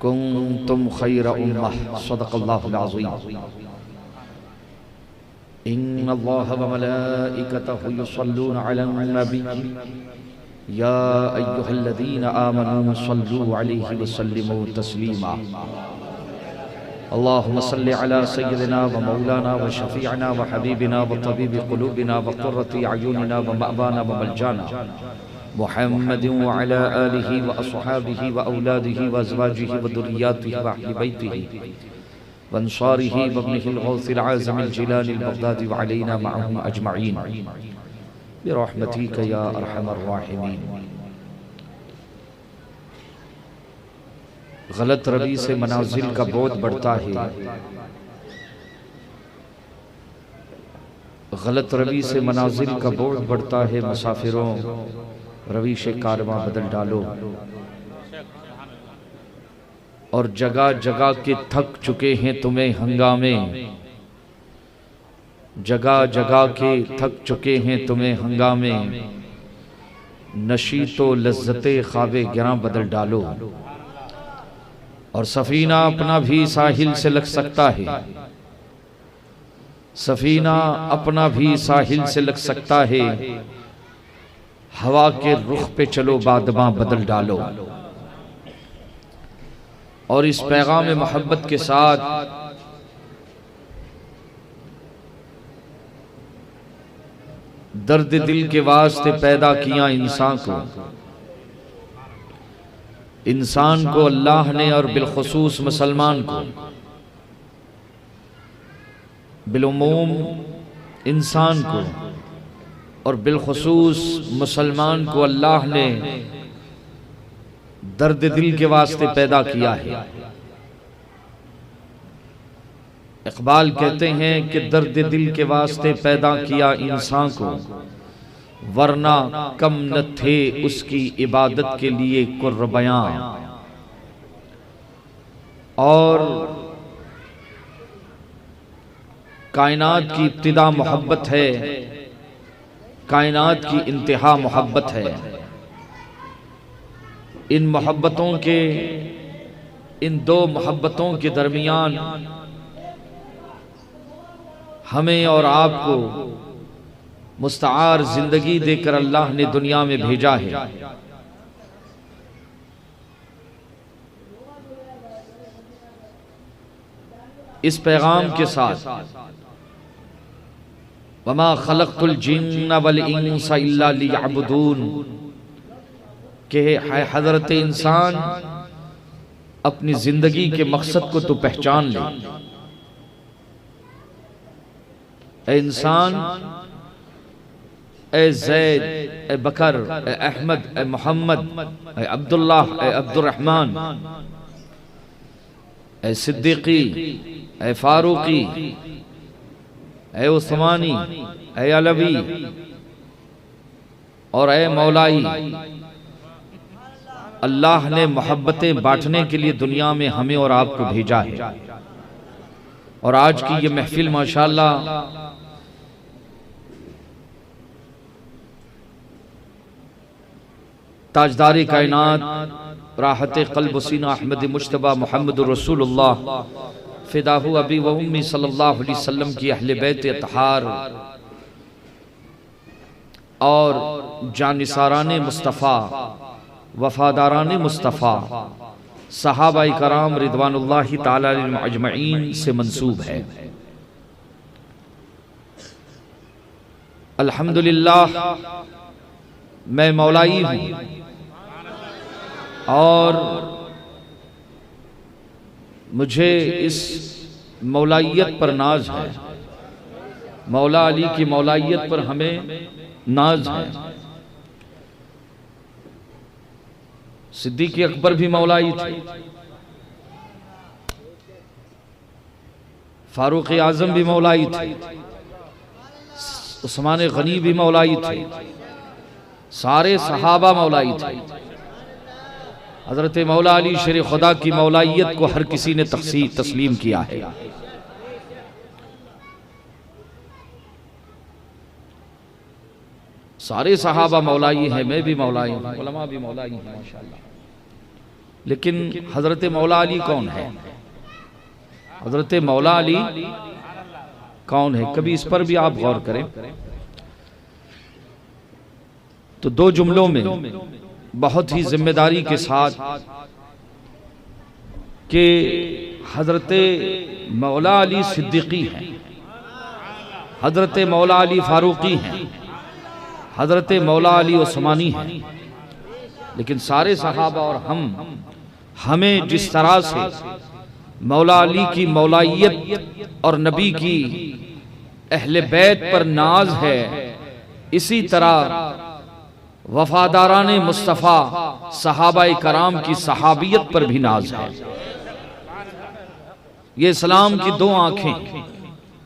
कुंतुम खैर उम्मह सदक़ल्लाहुल अज़ीम। इन्नल्लाह व मलाइकतहु युसल्लूना अलन नबी या अय्युहल्लज़ीना आमनू सल्लू अलैहि व सल्लिमू तस्लीमा। अल्लाहुम्मा सल्लि अला सय्यिदिना व मौलाना व शफीअना व हबीबिना व तबीबि क़ुलूबिना व क़ुर्रति अयूनिना व मअवाना व मलजाना मुहम्मदिन व अला आलिहि व अस्हाबिहि व औलादिहि व अज़वाजिहि व दुर्रिय्यातिहि व अहलि बैतिहि व अंसारिहि व इब्निहिल गौसिल आज़मिल जिलानिल बगदादी व अलैना मअहुम अजमईन बिरहमतिका या अरहमर राहिमीन। गलत रवी से मनाजिल का बोझ बढ़ता है, गलत रवी से मनाजिल का बोझ बढ़ता है। मुसाफिरों रवीश कारवां बदल डालो और जगह जगह के थक चुके हैं तुम्हें हंगामे, जगह जगह के थक चुके हैं तुम्हें हंगामे। नशी तो लज्जते ख्वाबे गिरां बदल डालो और सफीना अपना भी साहिल से लग सकता है, सफीना अपना भी साहिल से लग सकता है। हवा के रुख पे चलो बादमां बदल डालो और इस पैगाम मोहब्बत के साथ दर्द दिल के वास्ते पैदा किया इंसान को अल्लाह ने और बिलखुसूस मुसलमान को, बिलुमूम इंसान को और बिलखुसूस मुसलमान को अल्लाह ने दर्द दिल के वास्ते पैदा किया है। इकबाल कहते हैं कि दर्द दिल के वास्ते पैदा किया इंसान को, वरना कम न थे उसकी इबादत के लिए कुर्बान। और कायनात की इब्तिदा मोहब्बत है, कायनात की इंतहा मोहब्बत है। इन मोहब्बतों के, इन दो मोहब्बतों के दरमियान हमें और आपको मुस्तआर जिंदगी देकर अल्लाह ने दुनिया में भेजा है। इस पैगाम के साथ वमा खलक़तुल जिन्न वल इंसा इल्ला लियअबुदून के हज़रत इंसान अपनी जिंदगी के मकसद को तो पहचान ले। ए इंसान, ए ज़ैद, ए बकर, ए अहमद, ए मोहम्मद, ए अब्दुल्लाह, ए अब्दुर्रहमान, ए सिद्दीकी, ए फारूकी, ए उस्मानी, ए अलवी और ए मौलाई। अल्लाह ने मोहब्बतें बांटने के लिए दुनिया में हमें और आपको भेजा है। और आज की ये महफिल माशाअल्लाह ताजदारी कायनात राहत क़ल्ब सीना अहमद मुज्तबा मोहम्मद रसूलुल्लाह फ़िदाहु अबी व उम्मी सल्लल्लाहु अलैहि वसल्लम की अहले बैत अतहार और जानिसाराने मुस्तफ़ा, वफादाराने मुस्तफ़ा, सहाबाए कराम रिदवानुल्लाहि ताला अलैहिम अजमईन से मंसूब है। अल्हम्दुलिल्लाह मैं मौलाई हूँ और मुझे इस मौलाइयत पर नाज है। मौला अली की मौलाइयत पर हमें नाज है। सिद्दीक़ अकबर भी मौलाई थे, फारूक आजम भी मौलाई थे, उस्मान गनी भी मौलाई थे, सारे सहाबा मौलाई थे। हजरत मौला अली शेर खुदा की मौलाइयत को हर किसी ने तस्लीम किया है। सारे सहाबा मौलाई हैं, मैं भी मौलाई हूँ, उलमा भी मौलाई हैं माशाअल्लाह। लेकिन हजरत मौला अली कौन है? हजरत मौला अली कौन है? कभी इस पर भी आप गौर करें तो दो जुमलों में बहुत ही जिम्मेदारी के साथ कि हजरत मौला अली सिद्दीकी हैं, हजरत मौला अली फारूकी हैं, हजरत मौला अली उस्मानी हैं, लेकिन सारे सहाबा और हमें जिस तरह से मौला अली की मौलाइयत और नबी की अहले बैत पर नाज है, इसी तरह वफादाराने मुस्तफ़ा सहाबाए कराम की सहाबियत पर भी नाज है। ये इस्लाम की दो आंखें,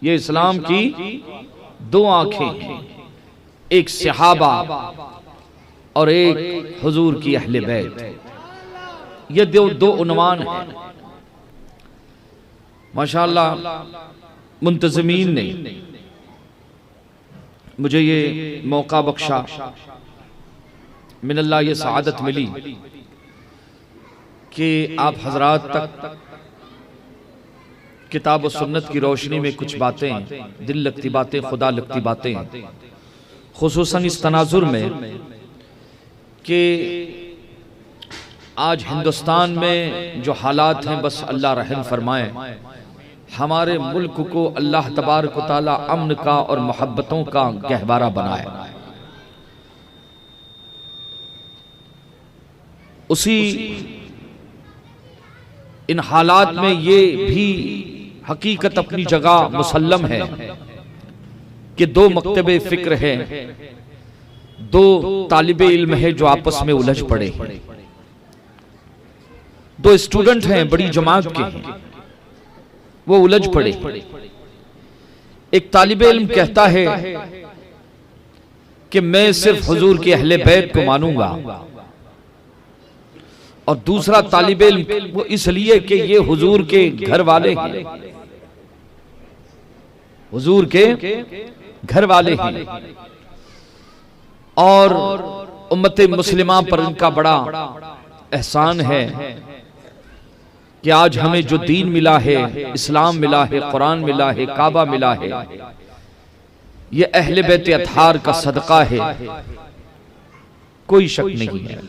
ये इस्लाम की दो आंखें हैं, एक सहाबा और एक हुजूर की अहले बैत। ये दो उन्वान हैं। माशाअल्लाह मुंतज़मीन ने मुझे ये मौका बख्शा, मिनल्लाह ये सआदत मिली कि आप हजरात तक किताब और सुन्नत की रोशनी में कुछ बातें, दिल लगती बातें, खुदा लगती बातें, खुसूसन इस तनाजुर में कि आज हिंदुस्तान में जो हालात हैं, बस अल्लाह रहम फरमाए, हमारे मुल्क को अल्लाह तबारक व तआला अमन का और मोहब्बतों का गहवारा बनाए। उसी इन हालात में ये भी हकीकत अपनी जगह मुसल्लम है कि दो मकतबे फिक्र है, दो तालिबे इल्म है जो आपस में उलझ पड़े, दो स्टूडेंट हैं बड़ी जमात के हैं, वो उलझ पड़े। एक तालिबे इल्म कहता है कि मैं सिर्फ हुजूर के अहले बैत को मानूंगा, और दूसरा तालिबे इल्म वो इसलिए कि ये हुजूर के घर वाले हैं, हुजूर के घर वाले हैं, और उम्मत मुस्लिमा पर इनका बड़ा एहसान है कि आज हमें जो दीन मिला है, इस्लाम मिला है, कुरान मिला है, काबा मिला है, ये अहले बैत अतहार का सदका है, कोई शक नहीं है।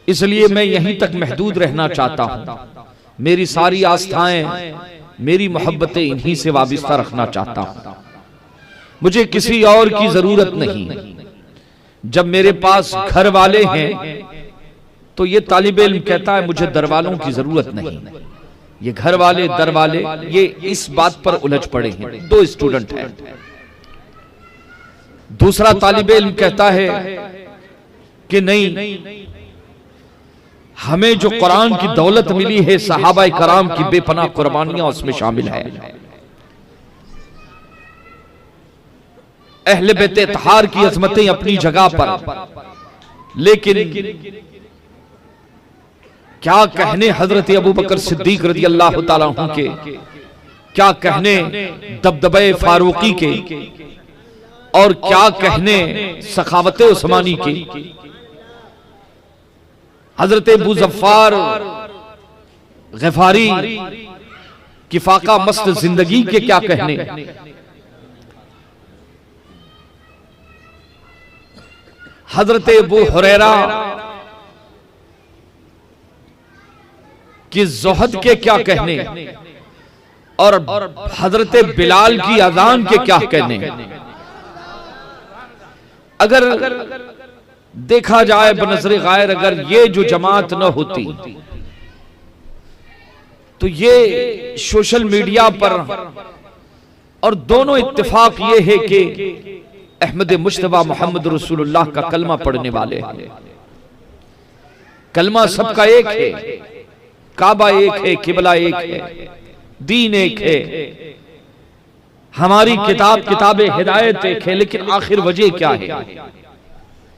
इसलिए मैं यहीं तक महदूद रहना चाहता हूं। मेरी सारी आस्थाएं, मेरी मोहब्बतें इन्हीं से वाबिस्ता रखना चाहता हूं। मुझे किसी और की जरूरत नहीं। जब मेरे पास घर वाले हैं तो ये तालिबे इल्म कहता है मुझे दर वालों की जरूरत नहीं। ये घर वाले दर वाले ये इस बात पर उलझ पड़े हैं। दो स्टूडेंट हैं। दूसरा तालिबे इल्म कहता है कि नहीं, हमें जो कुरान की दौलत मिली है, सहाबाए कराम की बेपनाह कुर्बानियां उसमें शामिल है, अहले बैत अतहार की अजमतें अपनी जगह पर, लेकिन क्या कहने हजरत अबू बकर सिद्दीक रज़ी अल्लाह ताला अन्हु के, क्या कहने दबदबे फारूकी के, और क्या कहने सखावत उस्मानी की, हजरत अबू जफ़ार ग़िफ़ारी की फाका मस्त जिंदगी के क्या कहने, हजरत अबू हुरैरा कि ज़ुहद के क्या कहने, और हजरत बिलाल की अजान के क्या कहने। अगर देखा जाए बनज़रे गायर, अगर ये जो जमात न होती तो ये सोशल मीडिया पर, और दोनों इत्तेफाक ये है कि अहमद मुश्तबा मोहम्मद रसूलुल्लाह का कलमा पढ़ने वाले हैं। कलमा सबका एक है, काबा एक है, किबला एक है, दीन एक है, हमारी किताब हिदायत एक है, लेकिन आखिर वजह क्या है?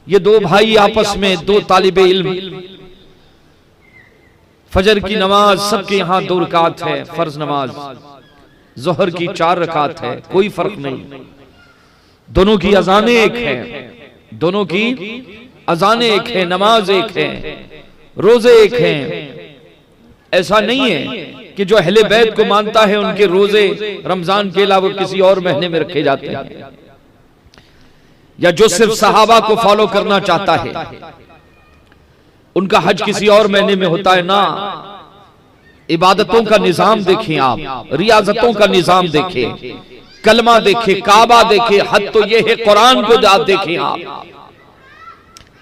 ये दो भाई आपस में, दो तालिबे इल्म, फजर की नमाज सबके यहां 2 रकात है, फर्ज नमाज, जोहर की 4 रकात है, कोई फर्क नहीं। दोनों की अजानें एक है, दोनों की अजानें एक है, नमाज एक है, रोजे एक हैं। ऐसा नहीं है कि जो अहले बैत को मानता है उनके रोजे रमजान के अलावा किसी और महीने में रखे जाते हैं, या जो सिर्फ सहाबा को फॉलो करना चाहता है उनका हज किसी और महीने में होता है। ना, इबादतों का निजाम देखें आप, रियाजतों का निजाम देखें, कलमा देखें, काबा देखें। हद तो यह है कुरान को आप देखें आप,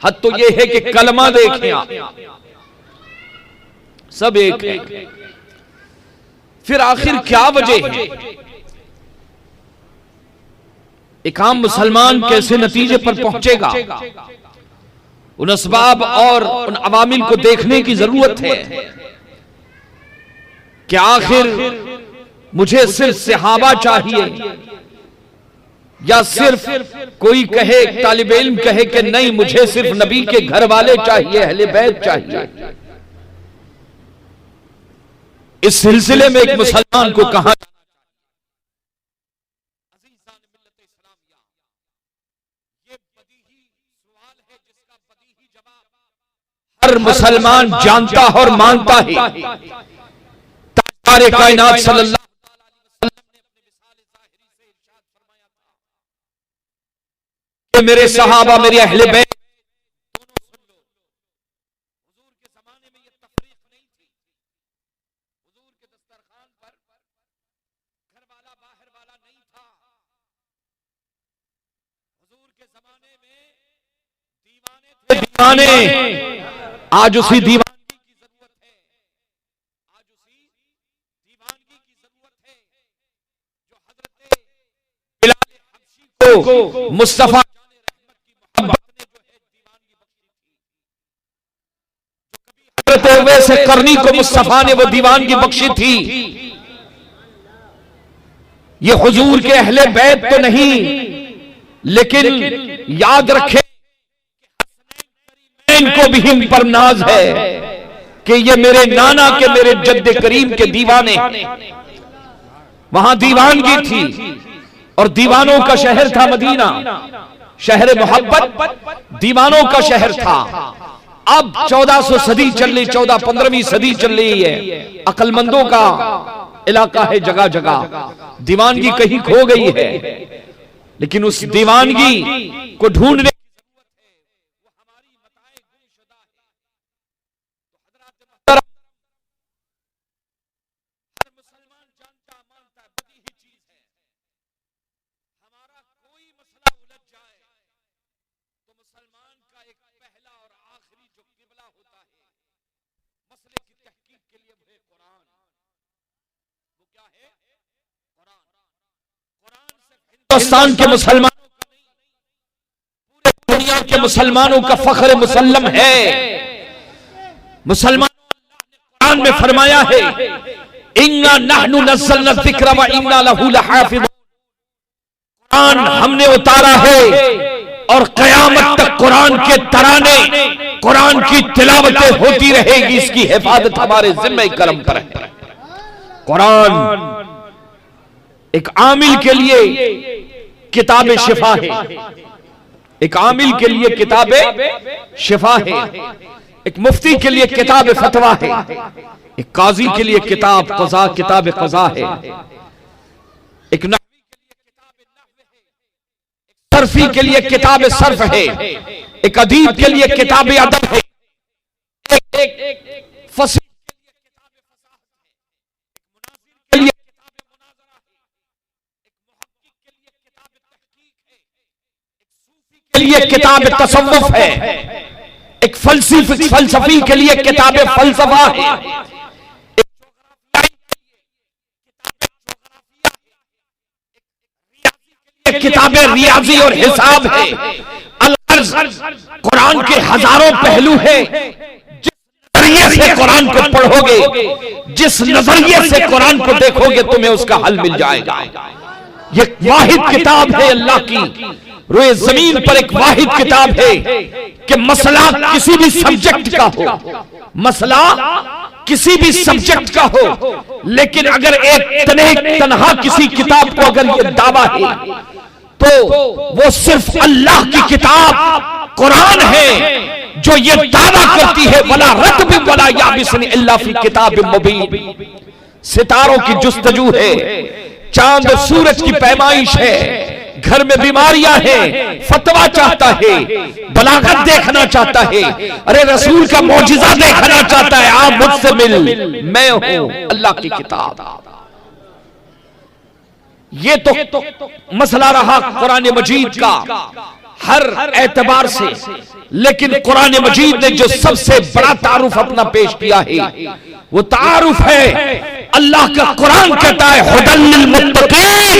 हद तो यह है कि कलमा देखें आप, सब एक है। फिर आखिर क्या वजह है? एक आम मुसलमान कैसे नतीजे पर पहुंचेगा? उन असबाब और उन अवामिल को देखने की जरूरत है कि आखिर मुझे सिर्फ सहाबा चाहिए, या सिर्फ कोई कहे, तालिब इल्म कहे कि नहीं मुझे सिर्फ नबी के घर वाले चाहिए, अहले बैत चाहिए। इस सिलसिले में एक मुसलमान को कहा, हर मुसलमान जानता और मानता है। तारे कायनात सल्लल्लाहु अलैहि वसल्लम ने अपने मिसाल ज़ाहिरी से इरशाद फरमाया था कि मेरे सहाबा, मेरे अहले बैत दोनों सुन लो। हुजूर के जमाने में ये तफरीक नहीं थी। हुजूर के दस्तरखान पर घर वाला बाहर वाला नहीं था। हुजूर के जमाने में दीवाने थे, दीवाने। आज उसी दीवानगी की जरूरत है, आज उसी दीवानगी की जरूरत है जो हजरत बिलाल हबशी को मुस्तफा रहमत की मोहब्बत ने जो है दीवानगी बख्शी थी, जो कभी हजरत उवैस करनी को मुस्तफा ने वो दीवानगी बख्शी थी। ये हुजूर के अहले बैत तो नहीं, लेकिन याद रखें इनको भी हिम पर नाज है कि ये मेरे नाना के, मेरे जद्दे करीम के दीवाने। वहां दीवानगी थी और दीवानों का शहर था मदीना, शहर मोहब्बत, दीवानों का शहर था। अब 1400 सदी चल रही, 14-15वीं सदी चल रही है। अक्लमंदों का इलाका है, जगह जगह दीवानगी कहीं खो गई है, लेकिन उस दीवानगी को ढूंढने हिंदुस्तान के मुसलमानों का नहीं, पूरे दुनिया के मुसलमानों का फख्र मुसल्लम है। मुसलमानों कुरान में फरमाया है, इन्ना नहनु नज़्ज़लना ज़िक्र व इन्ना लहू लहाफ़िज़ून। कुरान हमने उतारा है और क़यामत तक कुरान के तराने, कुरान की तिलावतें होती रहेगी, इसकी हिफाजत हमारे ज़िम्मे करम पर है। कुरान एक आमिल के लिए किताब शिफा है, एक आमिल के लिए किताब शिफा है, एक मुफ्ती के लिए किताब फतवा है, एक काजी के लिए किताब क़ज़ा, किताब क़ज़ा है, एक नहवी के लिए किताब नहव है, एक सर्फी के लिए किताब सर्फ है, एक अदीब के लिए किताब अदब है, एक फसीह के लिए लिए किताब तसव्वुफ है, एक फलसफी के लिए किताब फलसफा है, एक किताब रियाजी और हिसाब है। अल-अर्ज़ कुरान के हजारों पहलू है। जिस नजरिए से कुरान को पढ़ोगे, जिस नजरिए से कुरान को देखोगे, तुम्हें उसका हल मिल जाएगा। ये वाहिद किताब है अल्लाह की, रोए जमीन पर एक वाहिद किताब है कि मसला किसी भी सब्जेक्ट का हो, मसला किसी भी सब्जेक्ट का हो, लेकिन अगर एक तनहा किसी किताब को अगर ये दावा है तो वो सिर्फ अल्लाह की किताब कुरान है, जो ये दावा करती है वला रत्ब वला याबिसन इल्ला फी किताबिम मुबीन, सितारों की जुस्तजू है, चांद और सूरज की पैमाइश है, घर में बीमारियां हैं, फतवा चाहता है, बलागत देखना चाहता है, अरे रसूल का मौजिजा देखना चाहता है, आप मुझसे मिल, मैं हूं अल्लाह की किताब। ये तो मसला रहा कुरान मजीद का हर एतबार से, लेकिन कुरान मजीद ने जो सबसे बड़ा तारुफ अपना पेश किया है वो तारुफ है, अल्लाह का कुरान कहता है हुदल लिल मुत्तकीन,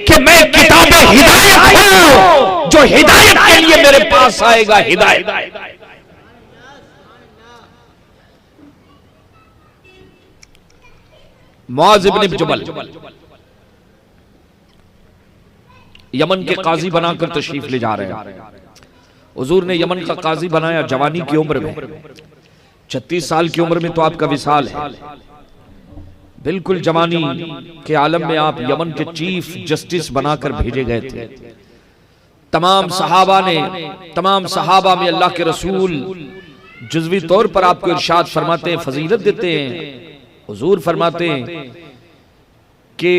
कि मैं किताबे हिदायत हूं, जो हिदायत के लिए मेरे पास आएगा हिदायत। मुआज़ इब्न जबल यमन के काजी बनाकर तशरीफ ले जा रहे हैं। हुजूर ने यमन का काजी बनाया जवानी की उम्र में, 36 साल की उम्र में तो आपका विसाल है, बिल्कुल जवानी के आलम में आप यमन के चीफ जस्टिस बनाकर भेजे गए थे। तमाम सहाबा में अल्लाह के रसूल जुज़वी तौर पर आपको इरशाद फरमाते हैं, फजीलत देते हैं। हुजूर फरमाते हैं कि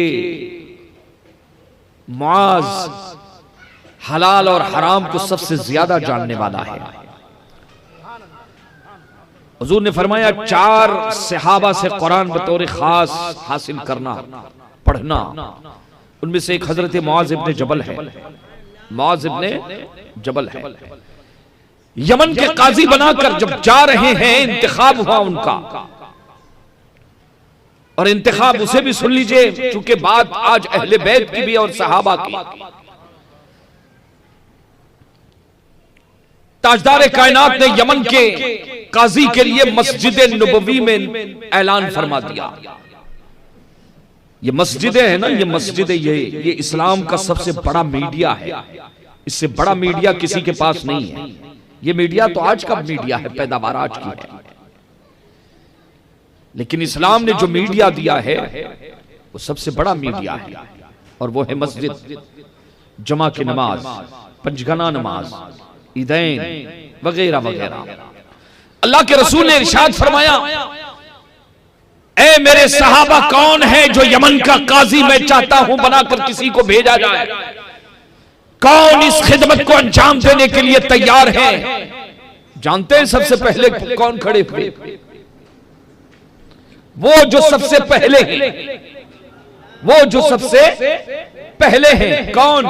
मुआज़ हलाल और हराम को सबसे ज्यादा जानने वाला है। हुजूर ने फरमाया 4 सहाबा से कुरान बतौर खास हासिल करना, पढ़ना, उनमें से एक हजरत मुआज़ इब्न जबल है। मुआज़ इब्न जबल है, यमन के काजी बनाकर जब जा रहे हैं, इंतखाब हुआ उनका, और इंतखाब उसे भी सुन लीजिए चूंकि बात आज अहले बैत की भी और सहाबा की। ताजदार कायनात ने यमन के काजी के लिए मस्जिद नबवी में ऐलान फरमा दिया। ये मस्जिदें हैं ना, ये मस्जिदें, ये इस्लाम का सबसे बड़ा मीडिया है, इससे बड़ा मीडिया किसी के पास नहीं है। ये मीडिया तो आज का मीडिया है, पैदावार आज की है, लेकिन इस्लाम ने जो मीडिया दिया है वो सबसे बड़ा मीडिया है, और वो है मस्जिद, जमा की नमाज, पंजगाना नमाज, ईदैन वगैरह वगैरह। अल्लाह के रसूल ने इरशाद फरमाया, ए मेरे सहाबा कौन है जो यमन का काजी मैं चाहता हूं बनाकर किसी को भेजा जाए, कौन इस खिदमत को अंजाम देने के लिए तैयार है? जानते हैं सबसे पहले कौन खड़े हुए? वो जो सबसे पहले हैं, वो जो सबसे पहले हैं कौन?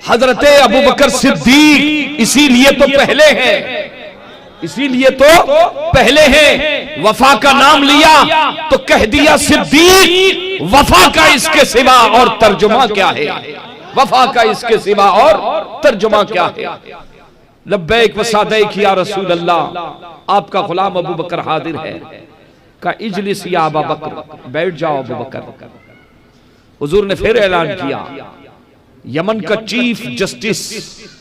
हजरत अबू बकर सिद्दीक। इसीलिए तो पहले हैं, इसीलिए तो पहले हैं। वफा का नाम लिया तो कह दिया सिद्दीक। वफा का इसके सिवा और तर्जुमा क्या है? वफा का इसके सिवा और तर्जुमा क्या है? लब्बैक व सादैक या रसूल अल्लाह, आपका गुलाम अबू बकर हाजिर है। का इजलिस या अबू बकर, बैठ जाओ अबू बकर। हुजूर ने फिर ऐलान किया, यमन का चीफ जस्टिस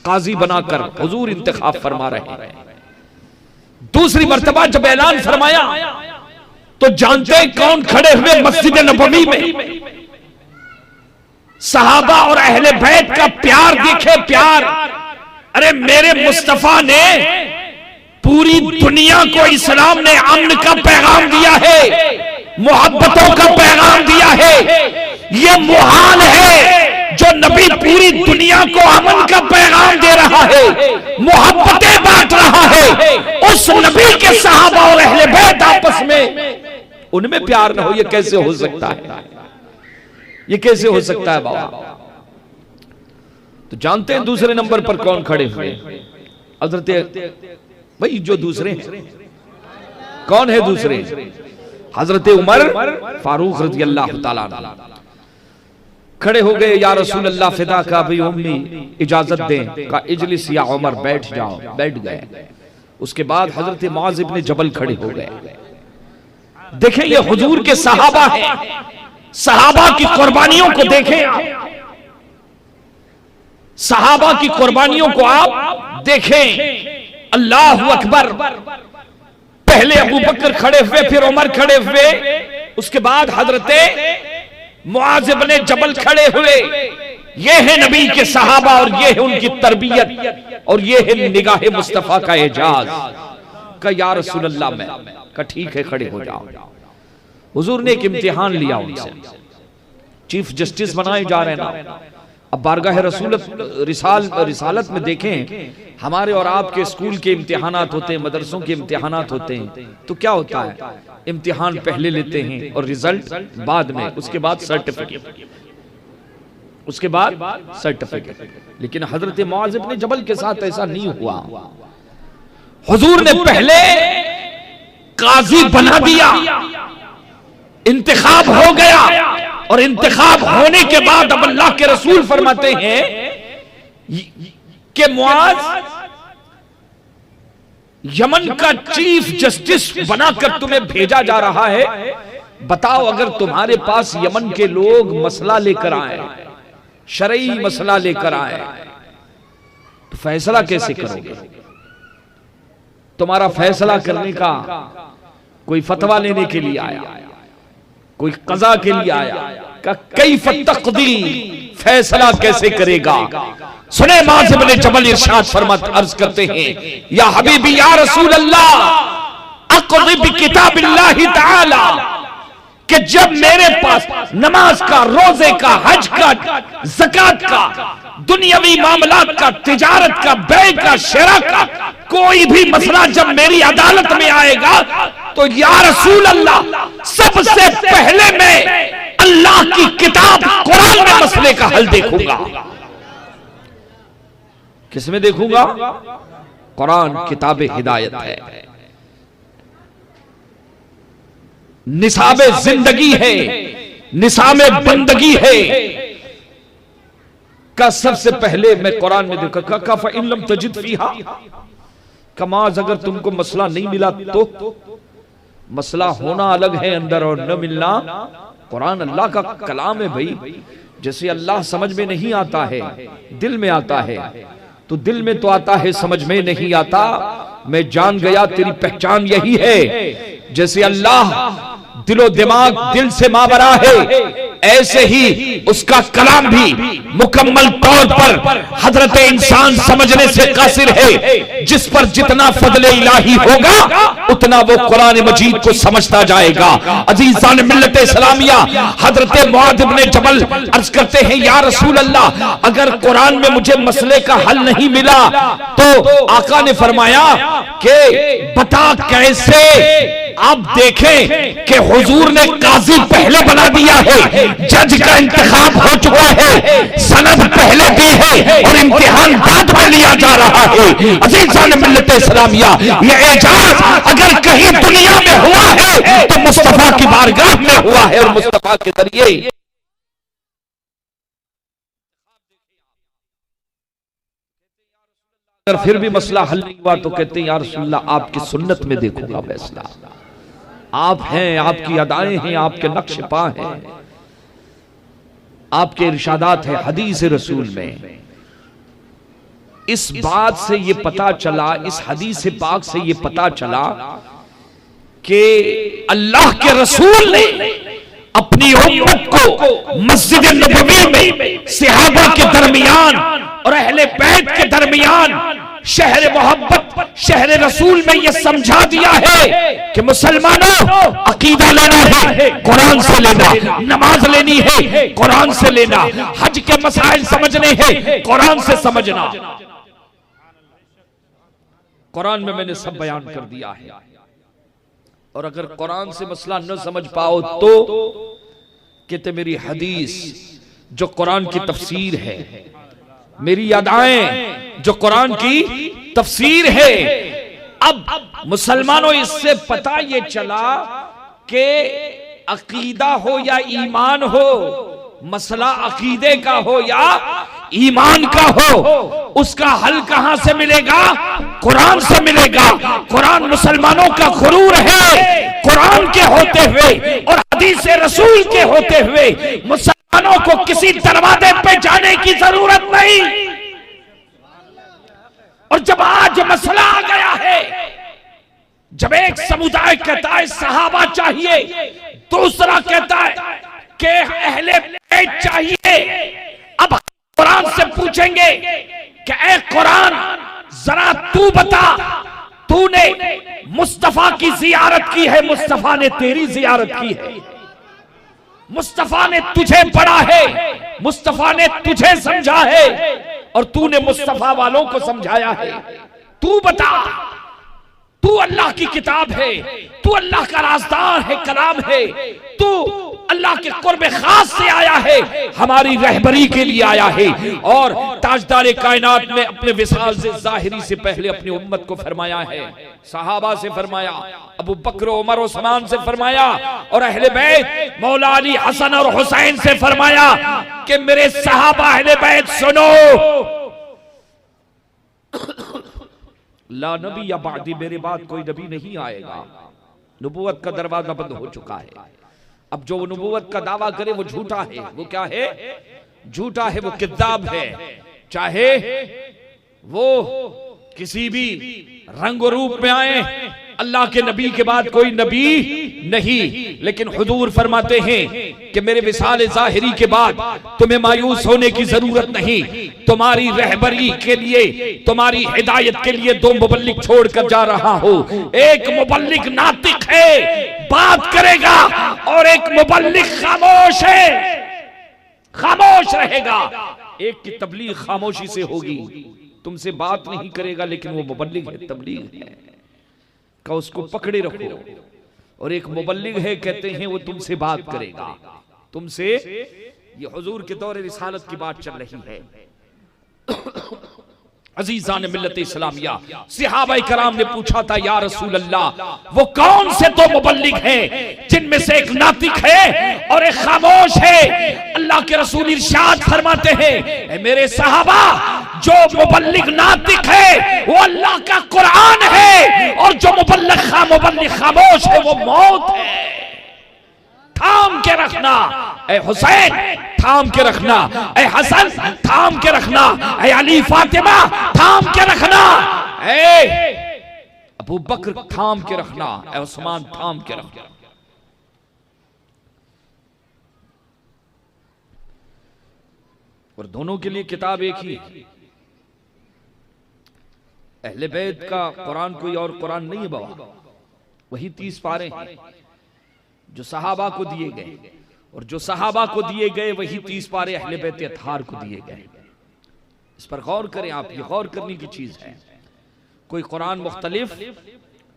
काजी बनाकर हुजूर इंतखाब फरमा रहे हैं। दूसरी मर्तबा जब ऐलान फरमाया तो जानते हैं कौन खड़े हुए मस्जिद नबवी में? सहाबा और अहले बैत का प्यार देखे, प्यार। अरे मेरे मुस्तफा ने पूरी दुनिया को इस्लाम ने अमन का पैगाम दिया है, मोहब्बतों का पैगाम दिया है। ये मुहाल है जो नबी पूरी दुनिया को अमन का पैगाम दे रहा है, मोहब्बतें बांट रहा है। उस नबी के सहाबा और अहले बैत आपस में उनमें प्यार न हो, ये कैसे हो सकता है? ये कैसे हो सकता है बाबा? तो जानते हैं दूसरे नंबर पर कौन खड़े हुए? हजरत भाई जो दूसरे हैं, कौन है दूसरे? हजरत उमर फारूक रज़ी अल्लाह तआला अन्हु खड़े हो गए। या रसूल अल्लाह फिदा का भी उम्मी इजाजत दें। का इजलिस या उमर, बैठ जाओ। बैठ गए। उसके बाद हजरत मुआज़ इब्न जबल खड़े हो गए। देखें ये हुजूर के सहाबा हैं, सहाबा की कुर्बानियों को देखें आप, सहाबा की कुर्बानियों को आप देखें। अल्लाह अकबर। पहले अबू बकर खड़े हुए, फिर उमर खड़े हुए, उसके बाद हजरत मुआज़ इब्न जबल खड़े हुए। ये है नबी के सहाबा और ये है उनकी तरबियत और ये है निगाह मुस्तफा का एजाज। का या रसूल अल्लाह में का ठीक है, खड़े हो जाओ। हुजूर ने एक इम्तिहान लिया उनसे, चीफ जस्टिस बनाए जा रहे हैं ना। अब बारगाह रिसालत में देखें, हमारे और आपके स्कूल के इम्तिहानात होते हैं, मदरसों के इम्तिहानात होते हैं, तो क्या होता है, इम्तिहान पहले लेते हैं और रिजल्ट बाद में, उसके बाद सर्टिफिकेट, उसके बाद सर्टिफिकेट। लेकिन हजरत मुआज़ इब्न जबल के साथ ऐसा नहीं हुआ। हुजूर ने पहले काजी बना दिया, इंतखाब हो गया, और इंतखाब होने के बाद अब अल्लाह के रसूल फरमाते हैं कि मुआज़ यमन का चीफ जस्टिस बनाकर तुम्हें भेजा जा रहा है, बताओ अगर तुम्हारे पास यमन के लोग मसला लेकर आए, शरई मसला लेकर आए, तो फैसला कैसे करोगे? तुम्हारा फैसला करने का कोई फतवा लेने के लिए आया, कोई कज़ा के लिए आया, का कैफ तक़दी, फैसला कैसे करेगा? सुने मुआज़ इब्न जबल इरशाद फरमाते, अर्ज करते हैं, या हबीबी या रसूल अल्लाह, अक़ज़ी बिकिताबिल्लाहि तआला, कि जब मेरे पास नमाज का, रोजे का, हज का, ज़कात का, दुनियावी मामलात का, तिजारत का, बै का, शरा का कोई भी मसला जब मेरी अदालत में आएगा, तो या रसूल अल्लाह, सबसे पहले मैं अल्लाह की किताब कुरान में मसले का हल देखूंगा। किसमें देखूंगा? कुरान किताब हिदायत है, निसाबे जिंदगी है, निसाबे बंदगी है। का सबसे पहले मैं कुरान में देखा, का फ़इल्लम तजिद फीहा, कमाज अगर तुमको मसला नहीं मिला तो मसला होना अलग है अंदर और न मिलना। कुरान अल्लाह का कलाम है भाई, जैसे अल्लाह समझ में नहीं आता है, दिल में आता है, तो दिल में तो आता है, समझ में नहीं आता। मैं जान गया तेरी पहचान यही है, जैसे अल्लाह दिलो दिमाग दिल से मावरा है, ऐसे ही उसका कलाम भी मुकम्मल तौर पर हजरत इंसान समझने से कासिर है। जिस पर जितना फजले इलाही होगा उतना वो कुरान मजीद को समझता जाएगा। अजीज़ान मिल्लत इस्लामिया, हजरत मुआज़ इब्न जबल अर्ज करते हैं, या रसूल अल्लाह, अगर कुरान में मुझे मसले का हल नहीं मिला तो आका ने फरमाया कि बता कैसे। आप देखें कि हुजूर ने काजी पहले बना दिया है, जज का इंतखाब हो चुका है, सनद पहले दी है और इम्तिहान बाद में लिया जा रहा है। अज़ीज़ान मिल्लत इस्लामिया, ये एजाज अगर कहीं दुनिया में हुआ है तो मुस्तफा की बारगाह में हुआ है और मुस्तफा के जरिए। अगर फिर भी मसला हल नहीं हुआ तो कहते हैं, या रसूलल्लाह, आपकी सुन्नत में देखूंगा फैसला। आप हैं, आपकी अदाएं हैं, आपके नक्श पा हैं, आपके इरशादात है हदीस रसूल में। इस बात से ये पता चला, इस हदीस पाक से ये पता चला कि अल्लाह के रसूल ने अपनी उम्मत को मस्जिद नबवी में सहाबा के दरमियान और अहले बैत के दरमियान शहर मोहब्बत, शहर रसूल में यह समझा दिया है कि मुसलमानों, अकीदा लेना है कुरान से लेना, नमाज लेनी है कुरान से लेना, हज के मसाइल समझने हैं कुरान से समझना। कुरान में मैंने सब बयान कर दिया है, और अगर कुरान से मसला न समझ पाओ तो कहते मेरी हदीस जो कुरान की तफसीर है, मेरी अदाएं जो कुरान की तफसीर है। अब मुसलमानों, इससे पता ये चला कि अकीदा हो या ईमान हो, मसला अकीदे का हो या ईमान का हो, उसका हल कहां से मिलेगा? कुरान से मिलेगा। कुरान मुसलमानों का गुरूर है। कुरान के होते हुए और हदीस रसूल के होते हुए मुसलमानों को किसी दरवाजे पे जाने की जरूरत नहीं। और जब आज मसला आ गया है, जब एक समुदाय कहता है सहाबा चाहिए, दूसरा कहता है कि अहले बैत चाहिए, अब पूछेंगे कि ऐ कुरान, जरा तू बता, तूने मुस्तफा की जियारत की है, मुस्तफा ने तेरी जियारत की है, मुस्तफा ने तुझे पढ़ा है, मुस्तफा ने तुझे समझा है और तूने मुस्तफा वालों को समझाया है। तू बता, तू अल्लाह की किताब है, तू अल्लाह का राज़दार है, कलाम है, तू अल्लाह के कुर्ब खास से आया है, हमारी रहबरी के लिए आया है। और ताजदार कायनात में अपने विसाल से ज़ाहिरी से पहले अपनी उम्मत को फरमाया है, सहाबा से फरमाया, अबू बकर उमर उस्मान से फरमाया और अहले बैत मौला अली हसन और हुसैन से फरमाया कि मेरे सहाबा अहले बैत सुनो, ला नबी या बादी, मेरे बाद कोई नबी नहीं आएगा, नबूवत का दरवाजा बंद हो चुका है। अब जो नबूवत का दावा करे वो झूठा है, वो क्या है? झूठा है, वो किताब है, चाहे वो किसी भी रंग रूप में आए। अल्लाह के नबी के बाद कोई नबी नहीं, लेकिन हुजूर फरमाते हैं कि मेरे विसाल ज़ाहिरी के बाद तुम्हें मायूस होने की जरूरत नहीं, तुम्हारी रहबरी के लिए, तुम्हारी हिदायत के लिए दो मुबल्लिग छोड़कर जा रहा हूं। एक मुबल्लिग नातिक है, बात करेगा, और एक मुबल्लिग खामोश है, खामोश रहेगा। एक की तबलीग खामोशी से होगी, तुमसे बात नहीं करेगा, लेकिन वो मुबल्लिग है, तबलीग है का उसको पकड़े रखो। और एक मुबल्लिग है, कहते हैं वो तुमसे बात करेगा, तुमसे, ये हुजूर के दौरे रिसालत की बात चल रही है। अजीजान मिल्लत इस्लामिया, सहाबाए कराम ने पूछा था, या रसूल अल्लाह, वो कौन से दो मुबल्लिग हैं जिनमें से एक नातिक है और एक खामोश है? अल्लाह के रसूल इरशाद फरमाते हैं, मेरे सहाबा, जो मुबल्लिग नातिक है वो अल्लाह का कुरान है, और जो मुबल्लिग खामोश है वो मौत है। थाम के रखना ए हुसैन, थाम के रखना ए हसन, थाम के रखना ए अली फातिमा, थाम के रखना ए अबू बकर, थाम के रखना ए उस्मान, थाम के रखना। और दोनों के लिए किताब एक ही। अहले बैत का कुरान कोई और कुरान नहीं है बाबा, वही 30 पारे हैं जो सहाबा को दिए गए, और जो सहाबा को दिए गए वही 30 पारे अहले बैत अतहार को दिए गए। इस पर गौर करें आप, ये गौर करने की चीज है, कोई कुरान मुख्तलिफ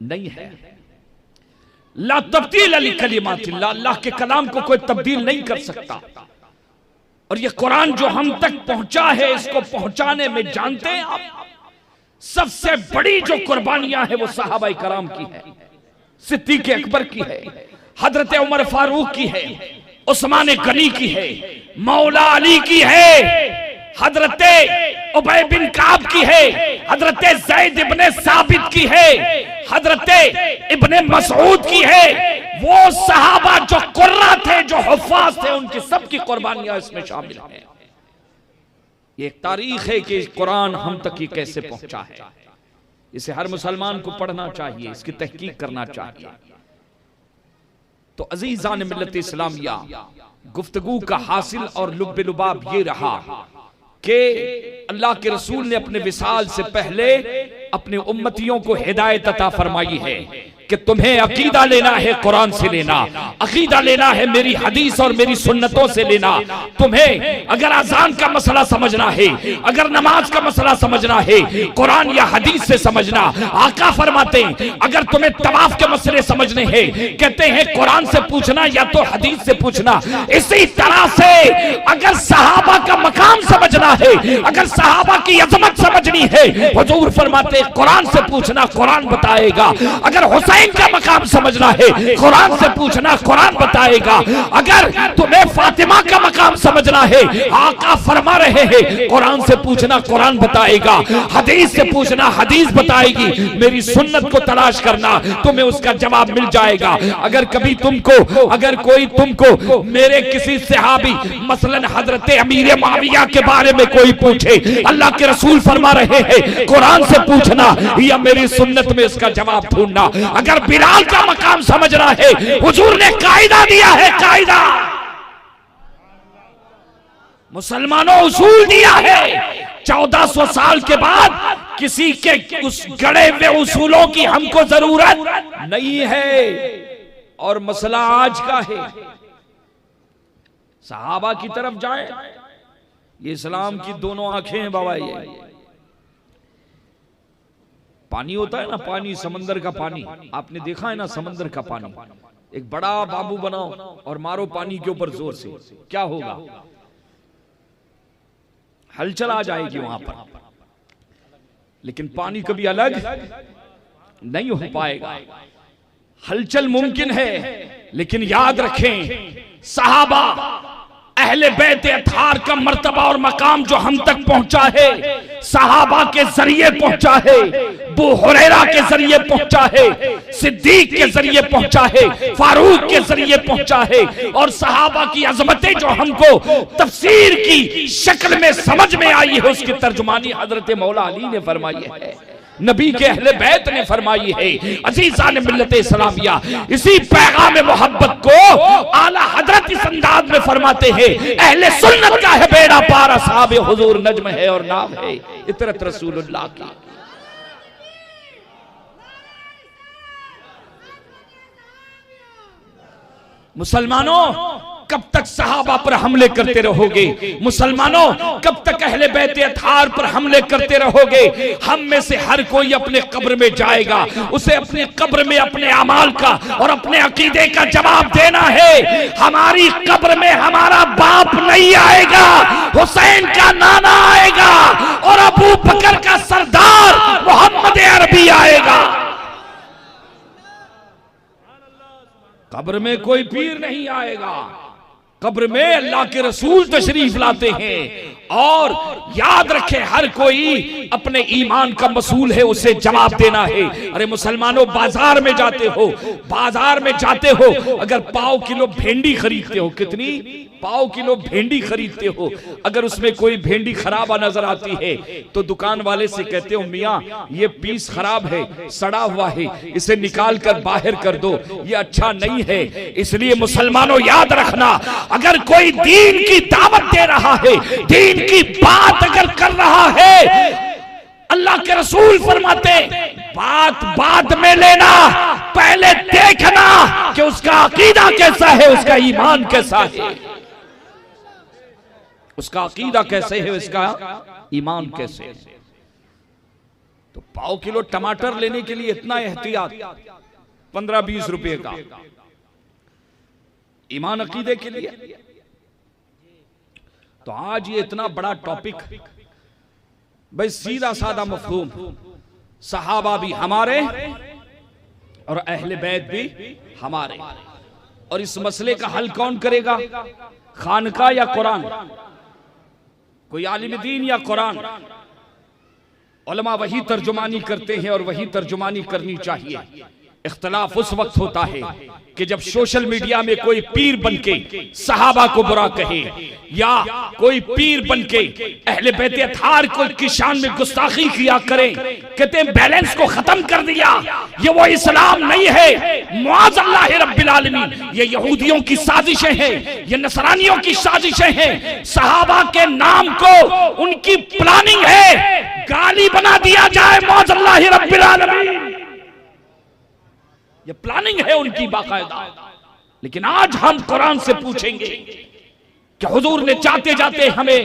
नहीं है। ला तब्दील अली कलिमातिल्लाह, अल्लाह के कलाम को कोई तब्दील नहीं कर सकता। और ये कुरान जो हम तक पहुंचा है, इसको पहुंचाने में जानते हैं आप, सबसे बड़ी जो कुर्बानियां है वो सहाबाए कराम की है, सिद्दीक़ अकबर की है, हजरत उमर फारूक की है, उस्मान गनी की है, मौला अली की है, हजरत उबय बिन काब की है, हजरत ज़ैद इब्ने साबित की है, हजरत इब्ने मसऊद की है। वो सहाबा जो कुर्रा थे, जो हुफ़ाज़ थे, उनकी सबकी कुर्बानियां इसमें शामिल हैं। ये एक तारीख है कि कुरान हम तक ये कैसे पहुंचा है। इसे हर मुसलमान को पढ़ना चाहिए, इसकी तहकीक करना चाहिए। तो अजीजान मिल्लत इस्लामिया, गुफ्तगू का हासिल और लुब्बे लुबाब ये रहा कि अल्लाह के रसूल ने अपने विसाल से पहले अपने उम्मतियों को हिदायत अता फरमाई है कि तुम्हें अकीदा लेना है कुरान से लेना, अकीदा लेना है मेरी हदीस और मेरी सुन्नतों से लेना। तुम्हें अगर अजान का मसला समझना है, अगर नमाज का मसला समझना है, कुरान या हदीस से समझना। आका फरमाते हैं अगर तुम्हें तवाफ के मसले समझने हैं, कहते हैं कुरान से पूछना या तो हदीस से पूछना। इसी तरह से अगर सहाबा का मकाम समझना है, अगर सहाबा की अजमत समझनी है, हुजूर फरमाते हैं कुरान से पूछना, कुरान बताएगा। अगर हुसैन का मकाम समझना है, कुरान से पूछना, कुरान बताएगा। अगर तुम्हें फातिमा का मकाम समझना है, आका फरमा रहे हैं कुरान से पूछना, कुरान बताएगा। हदीस से पूछना, हदीस बताएगी। मेरी सुन्नत को तलाश करना, तुम्हें उसका जवाब मिल जाएगा। अगर कभी तुमको, अगर कोई तुमको मेरे किसी सहाबी मसलन हजरत अमीर मुआविया के बारे में कोई पूछे, अल्लाह के रसूल फरमा रहे हैं कुरान से पूछना या मेरी सुन्नत में इसका जवाब ढूंढना। अगर बिलाल का मकाम समझना है, हुजूर ने कायदा दिया है, कायदा मुसलमानों उसूल दिया है। 1400 साल के बाद किसी के उस गड़े हुए उसूलों की हमको जरूरत नहीं है। और मसला आज का है, सहाबा की तरफ जाए, ये इस्लाम की दोनों आंखें हैं बाबा। ये पानी होता है ना, पानी, समंदर का पानी, आपने देखा है ना समंदर का पानी, एक बड़ा बाबू बनाओ और मारो पानी के ऊपर जोर से, क्या होगा? हलचल आ जाएगी वहां पर, लेकिन पानी कभी अलग नहीं हो पाएगा। हलचल मुमकिन है, लेकिन याद रखें सहाबा अहले बैत अतहार का मर्तबा और मकाम जो हम तक पहुंचा है, सहाबा के जरिए पहुंचा है, अबू हुरैरा के जरिए पहुंचा है, सिद्दीक के जरिए पहुंचा है, फारूक के जरिए पहुंचा है। और सहाबा की अजमतें जो हमको तफसीर की शक्ल में समझ में आई है, उसकी तर्जुमानी हजरत मौला अली ने फरमाई है, नबी के अहले बैत ने फरमाई है। अजीज़ान मिल्लत इस्लामिया, इसी पैगाम मोहब्बत को आला हजरत इस अंदाज में फरमाते हैं, अहले सुन्नत का है बेड़ा पार, असहाबे हुजूर नज्म है और नाम है इतरत रसूलुल्लाह की। मुसलमानों, कब तक सहाबा पर हमले करते रहोगे? मुसलमानों, कब तक अहले बैत अतहार पर हमले करते रहोगे? हम में से हर कोई अपने कब्र में जाएगा, उसे अपने कब्र में अपने अमाल का और अपने अकीदे का जवाब देना है। हमारी कब्र में हमारा बाप नहीं आएगा, हुसैन का नाना आएगा और अबू बकर का सरदार मोहम्मद अरबी आएगा। कब्र में कोई पीर नहीं आएगा, कब्र में अल्लाह के रसूल तशरीफ लाते हैं। और याद रखें, हर कोई अपने ईमान का मसूल है, उसे जवाब देना है। अरे मुसलमानों, बाजार में जाते हो, बाजार में जाते हो, अगर पाव किलो भेंडी खरीदते हो, कितनी पाव किलो भेंडी खरीदते हो, अगर उसमें कोई भेंडी खराब नजर आती है तो दुकान वाले से कहते हो, मियाँ ये पीस खराब है, सड़ा हुआ है, इसे निकाल कर बाहर कर दो, ये अच्छा नहीं है। इसलिए मुसलमानों याद रखना, अगर कोई दीन की दावत दे रहा है, दीन की बात अगर कर रहा है, अल्लाह के रसूल फरमाते बात बाद में लेना, पहले देखना कि उसका अकीदा कैसा है, उसका ईमान कैसा है, उसका अकीदा कैसे है, उसका ईमान कैसे है। तो पाव किलो टमाटर लेने के लिए इतना एहतियात, 15-20 रुपए का, ईमान अकीदे के लिए। तो आज ये इतना बड़ा टॉपिक, भाई सीधा साधा मफहूम, सहाबा भी हमारे और अहले बैत भी हमारे। और इस मसले का हल कौन करेगा? खानका या कुरान? कोई आलिम दीन या कुरान? उलमा वही तर्जुमानी करते हैं और वही तर्जुमानी करनी चाहिए। इख्तलाफ उस वक्त होता है कि जब सोशल मीडिया में कोई पीर बनके सहाबा को बुरा कहे, या कोई पीर बनके अहले बैत अतहार को की शान में गुस्ताखी किया करे, कहते हैं बैलेंस को खत्म कर दिया, ये वो इस्लाम नहीं है। मुआज़ल्लाह रब्बिल आलमीन, ये यहूदियों की साजिशें हैं, ये नसरानियों की साजिशें हैं। सहाबा के नाम को उनकी प्लानिंग है, गाली बना दिया जाए मुआज़ल्लाह रब्बिल आलमीन, ये प्लानिंग है उनकी बाकायदा। लेकिन आज हम कुरान से पूछेंगे कि हुजूर ने जाते जाते हमें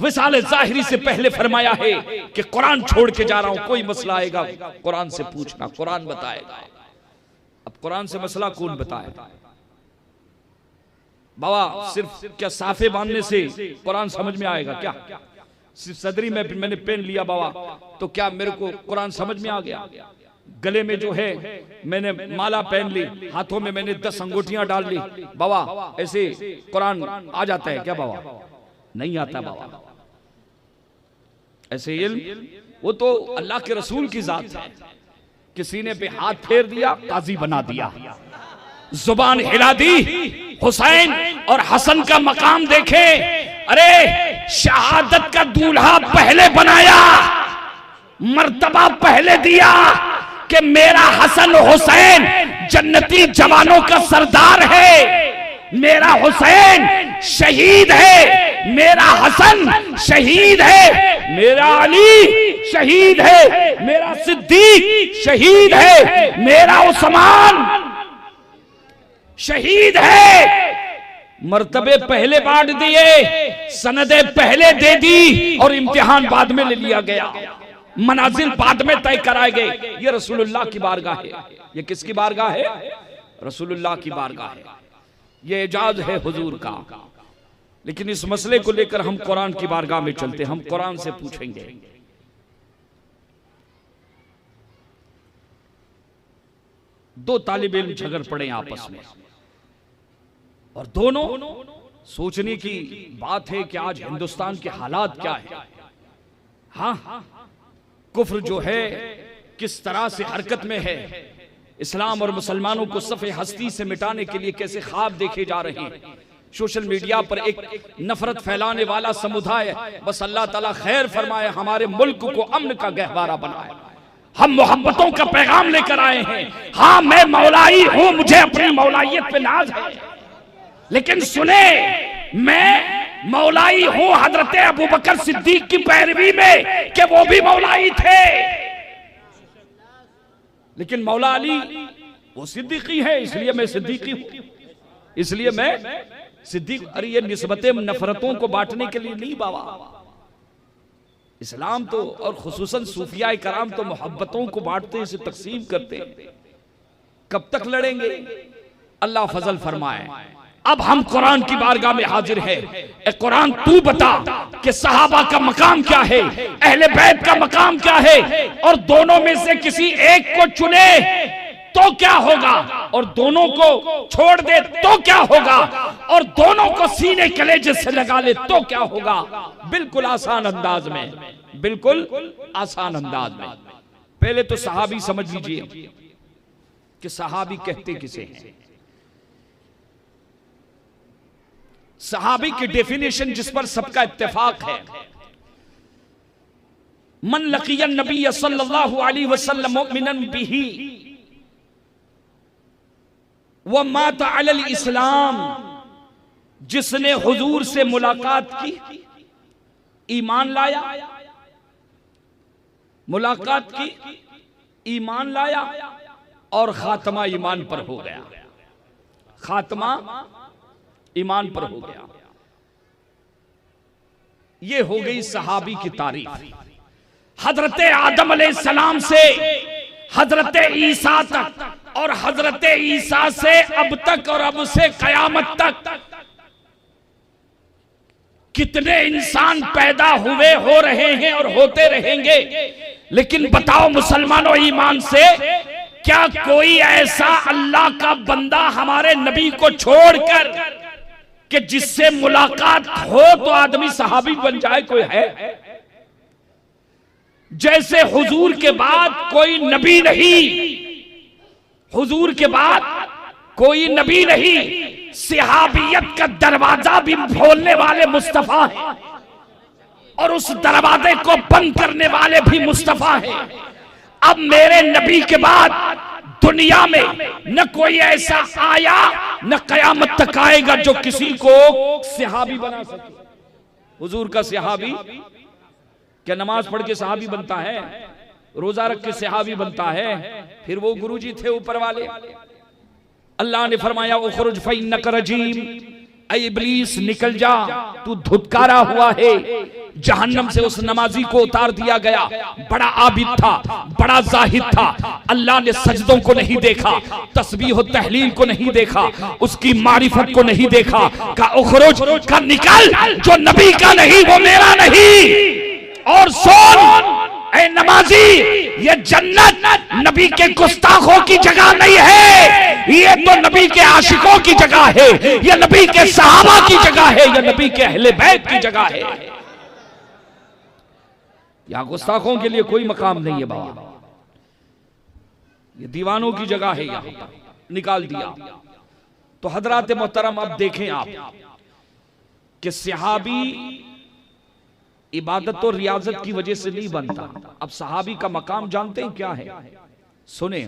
विसाल ज़ाहिरी से पहले फरमाया है कि कुरान छोड़ के जा रहा हूं, कोई मसला आएगा कुरान से पूछना, कुरान बताएगा। अब कुरान से मसला कौन बताएगा? बाबा सिर्फ क्या साफे बांधने से कुरान समझ में आएगा क्या? सिर्फ सदरी में मैंने पेन लिया बाबा तो क्या मेरे को कुरान समझ में आ गया? गले में जो है मैंने माला पहन ली, हाथों में मैंने 10 अंगूठियां डाल ली, बाबा ऐसे कुरान आ जाता है क्या? बाबा नहीं आता बाबा। ऐसे इल्म वो तो अल्लाह के रसूल की जात है। किसी ने पे हाथ फेर दिया, काजी बना दिया, जुबान हिला दी। हुसैन और हसन का मकाम देखे, अरे शहादत का दूल्हा पहले बनाया, मर्तबा पहले दिया कि मेरा हसन हुसैन जन्नती जवानों का सरदार है। मेरा हुसैन शहीद है, मेरा हसन शहीद है, मेरा अली शहीद है, मेरा सिद्दीक शहीद है, मेरा उस्मान शहीद है। मर्तबे पहले बांट दिए, सनदे पहले दे दी और इम्तिहान बाद में ले लिया गया, मनाजिल बाद में तय कराए गए। ये रसूलुल्लाह की बारगाह है। ये किसकी बारगाह है? रसूलुल्लाह की बारगाह है। ये एजाज है हुजूर का। लेकिन इस मसले को लेकर हम कुरान की बारगाह में चलते, हम कुरान से पूछेंगे। दो तालिब इल्म झगड़ पड़े आपस में और दोनों सोचने की बात है कि आज हिंदुस्तान के हालात क्या है। हाँ, कुफ्र जो है किस तरह से हरकत में है, इस्लाम और मुसलमानों को सफ़े हस्ती से मिटाने के लिए कैसे ख्वाब देखे जा रहे हैं। सोशल मीडिया पर एक नफरत फैलाने वाला समुदाय, बस अल्लाह ताला खैर फरमाए, हमारे मुल्क को अमन का गहवारा बनाए। हम मोहब्बतों का पैगाम लेकर आए हैं। हाँ, मैं मौलाई हूं, मुझे अपनी मौलाइयत पे नाज है, लेकिन सुने, मैं मौलाई हूं हजरत अबू बकर सिद्दीक की पैरवी में कि वो भी मौलाई थे। लेकिन मौला अली वो सिद्दीकी है, इसलिए मैं सिद्दीकी हूं, इसलिए मैं सिद्दीक। अरे ये निस्बतें नफरतों को बांटने के लिए नहीं बाबा। इस्लाम तो और खुसूसन सूफिया कराम तो मोहब्बतों को बांटते, इसे तकसीम करते हैं। कब तक लड़ेंगे? अल्लाह फजल फरमाए। अब हम कुरान की बारगाह में हाजिर है। ए कुरान, तू बता कि सहाबा का मकाम क्या है, अहले बैत का मकाम क्या है, और दोनों में से किसी एक को चुने तो क्या होगा, और दोनों को छोड़ दे तो क्या होगा, और दोनों को सीने कलेजे से लगा ले तो क्या होगा। बिल्कुल आसान अंदाज में, बिल्कुल आसान अंदाज में। पहले तो सहाबी समझ लीजिए कि सहाबी कहते किसे हैं। सहाबी की डेफिनेशन जिस पर सबका इत्तेफाक है, मन लकियन नबी सल्लल्लाहु अलैहि वसल्लम मुमिनन बिही व मात अलल इस्लाम, जिसने हुजूर से मुलाकात की, ईमान लाया, मुलाकात की, ईमान लाया और खात्मा ईमान पर हो गया, खात्मा ईमान पर हो गया। ये हो गई सहाबी की तारीफ। हजरत आदम अलैहिस्सलाम से हजरत ईसा तक, और हजरत ईसा से अब तक, और अब से कयामत तक कितने इंसान पैदा हुए, हो रहे हैं और होते रहेंगे। लेकिन बताओ मुसलमानों, ईमान से क्या कोई ऐसा अल्लाह का बंदा हमारे नबी को छोड़कर कि जिससे मुलाकात हो तो आदमी सहाबी बन जाए? कोई है? जैसे हुजूर के बाद कोई नबी नहीं, हुजूर के बाद कोई नबी नहीं, सहाबियत का दरवाजा भी खोलने वाले मुस्तफा है और उस दरवाजे को बंद करने वाले भी मुस्तफा है। अब मेरे नबी के बाद दुनिया में न कोई ऐसा आया, न कयामत तक आएगा जो किसी को सहाबी बना सके। हुजूर का सहाबी क्या नमाज पढ़ के सहाबी बनता है? रोजा रख के सहाबी बनता है? फिर वो गुरुजी थे ऊपर वाले। अल्लाह ने फरमाया उखरुज फइन्नक रजीम, ऐ इब्लीस निकल जा, तू धुतकारा हुआ है। जहन्नम से उस नमाजी को उतार दिया गया। बड़ा आबिद था, बड़ा जाहिद था। अल्लाह ने सजदों को नहीं देखा, तस्बीह और तहलील को नहीं देखा, उसकी मारिफत को नहीं देखा। का उखरुज, का निकल, जो नबी का नहीं वो मेरा नहीं। और सुन ऐ नमाजी, ये जन्नत नबी के गुस्ताखों की जगह नहीं है, ये तो नबी के आशिकों की जगह है, ये नबी के सहाबा की जगह है, ये नबी के अहले बैत की जगह है। यहां गुस्ताखों के लिए कोई मकाम नहीं है बाबा, ये दीवानों की जगह है, यहां पर निकाल दिया। तो हजरात मोहतरम, अब देखें आप कि सहाबी इबादत और रियाजत की वजह से नहीं बनता। अब सहाबी का मकाम जानते हैं क्या है? सुने,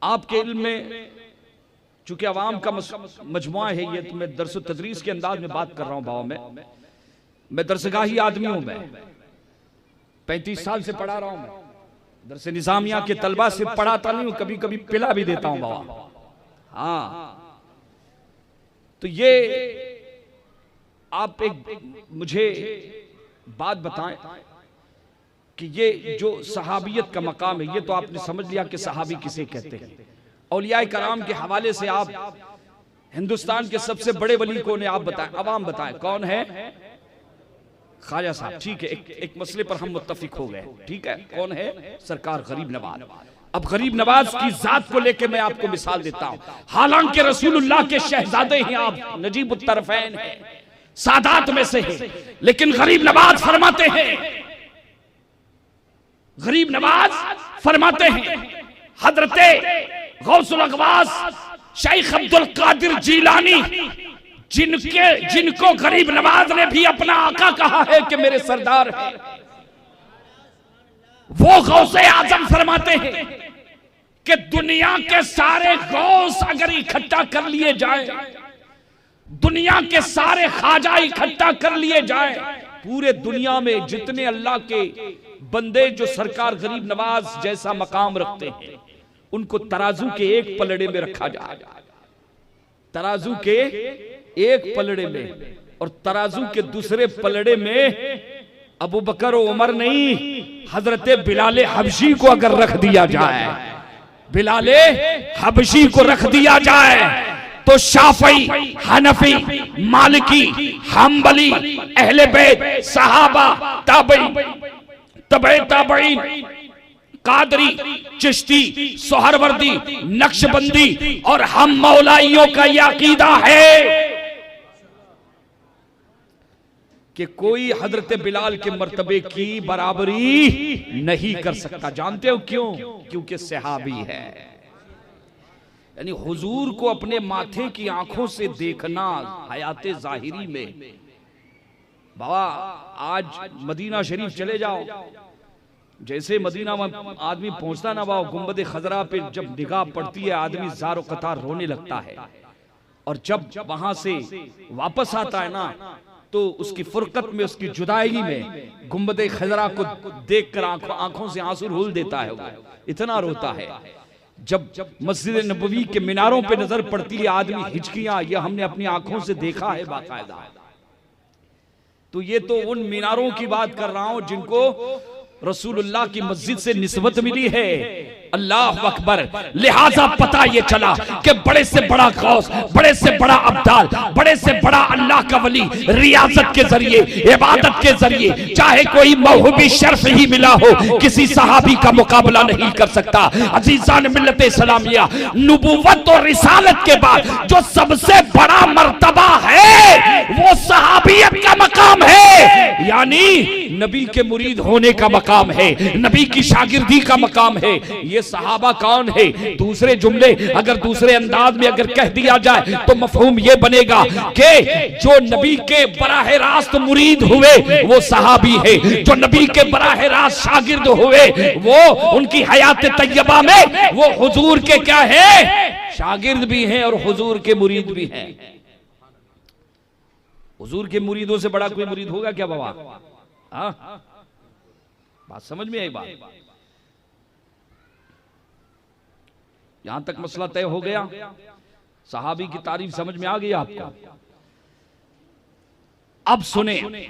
आपके इल्म में चूंकि अवाम का मजमुआ है ये, तो मैं दरस तदरीस के अंदाज में बात कर रहा हूं बाबा। मैं दरसगाही आदमी हूं, मैं 35 साल से पढ़ा रहा हूं। मैं दरस निजामिया के तलबा से पढ़ाता नहीं हूं, कभी कभी पिला भी देता हूं बाबा। हाँ, तो ये आप एक मुझे बात बताएं कि ये जो सहाबियत का मकाम है, ये तो आपने समझ लिया कि सहाबी किसे कहते हैं। औलिया कराम के हवाले से आप हिंदुस्तान के सबसे बड़े वली कौन है आप बताएं, अवाम बताएं कौन है? ख्वाजा साहब, ठीक है, एक मसले पर हम मुत्तफिक हो गए, ठीक है। कौन है? सरकार गरीब नवाज। अब गरीब नवाज की जात को लेकर मैं आपको मिसाल देता हूं। हालांकि रसूलुल्लाह के शहजादे हैं आप, नजीब उत-तरफ़ैन हैं, सादात में से हैं, लेकिन गरीब नवाज फरमाते हैं, गरीब नवाज फरमाते हैं हजरते गौसुल अगवास शेख अब्दुल कादिर जीलानी, जिनको गरीब नवाज ने भी अपना आका कहा है कि मेरे सरदार हैं, वो गौसे आजम फरमाते हैं कि दुनिया के सारे गौस अगर इकट्ठा कर लिए जाए, दुनिया के सारे ख्वाजा इकट्ठा कर लिए जाए, पूरे दुनिया में जितने अल्लाह के बंदे जो सरकार गरीब नवाज जैसा मकाम रखते हैं, उनको तराजू के एक पलड़े में रखा जाए, तराजू के एक पलड़े में, और तराजू के दूसरे पलड़े में अबू बकर और उमर नहीं, हजरत बिलाले हबशी को अगर रख दिया जाए, बिलाले हबशी को रख दिया जाए, तो शाफई, हनफी, मालिकी, हम्बली, अहले बैत, सहाबा, तबे ताबईन, कादरी, चिश्ती, सोहरवर्दी, नक्शबंदी और हम मौलाइयों का यह अकीदा है कि कोई हजरत बिलाल के मर्तबे की बराबरी नहीं कर सकता। जानते हो क्यों? क्योंकि सहाबी है। यानी हुजूर को अपने माथे की आंखों से देखना हयाते जाहिरी में। बाबा आज मदीना शरीफ चले जाओ, जैसे मदीना में आदमी पहुंचता ना बाबा, गुंबद खजरा पे जब निगाह पड़ती है आदमी ज़ारो कतार रोने लगता है, और जब वहां से वापस आता है ना, तो उसकी फुरकत में, उसकी जुदाई में गुंबद खजरा को देखकर आंखों से आंसू रोल देता है, वो इतना रोता है। जब मस्जिद नबवी के मीनारों पे नजर पड़ती है आदमी हिचकियां, ये हमने अपनी आंखों से देखा है बाकायदा। तो ये तो उन मीनारों की बात कर रहा हूं जिनको रसूलुल्लाह की मस्जिद से निस्बत मिली है। अल्लाह अकबर। लिहाजा पता ये चला कि बड़े से बड़ा गौस, बड़े से बड़ा अब्दाल, बड़े से बड़ा अल्लाह का वली रियासत के जरिए, इबादत के जरिए, चाहे कोई मौहूबी शर्फ ही मिला हो, किसी सहाबी का मुकाबला नहीं कर सकता। अजीजान मिल्लत इस्लामिया, नबूवत और रिसालत के बाद जो सबसे बड़ा मर्तबा है वो सहाबियत का मकाम है, यानी नबी के मुरीद होने का मकाम है, नबी की शागिर्दी का मकाम है। ये सहाबा कौन है? दूसरे जुमले अगर दूसरे अंदाज में अगर कह दिया जाए तो मफहूम ये बनेगा कि जो नबी के बराह रास्त मुरीद हुए वो सहाबी है, जो नबी के बराह रास्त शागिर्द हुए वो उनकी हयात तैयबा में वो हुजूर के क्या है? शागिर्द भी हैं और हुजूर के मुरीद भी हैं। हुजूर के मुरीदों से बड़ा कोई मुरीद होगा क्या बाबा? हाँ, बात समझ में आई? बात यहां तक मसला तय हो गया। सहाबी की तारीफ समझ में आ गई आपको? अब सुने,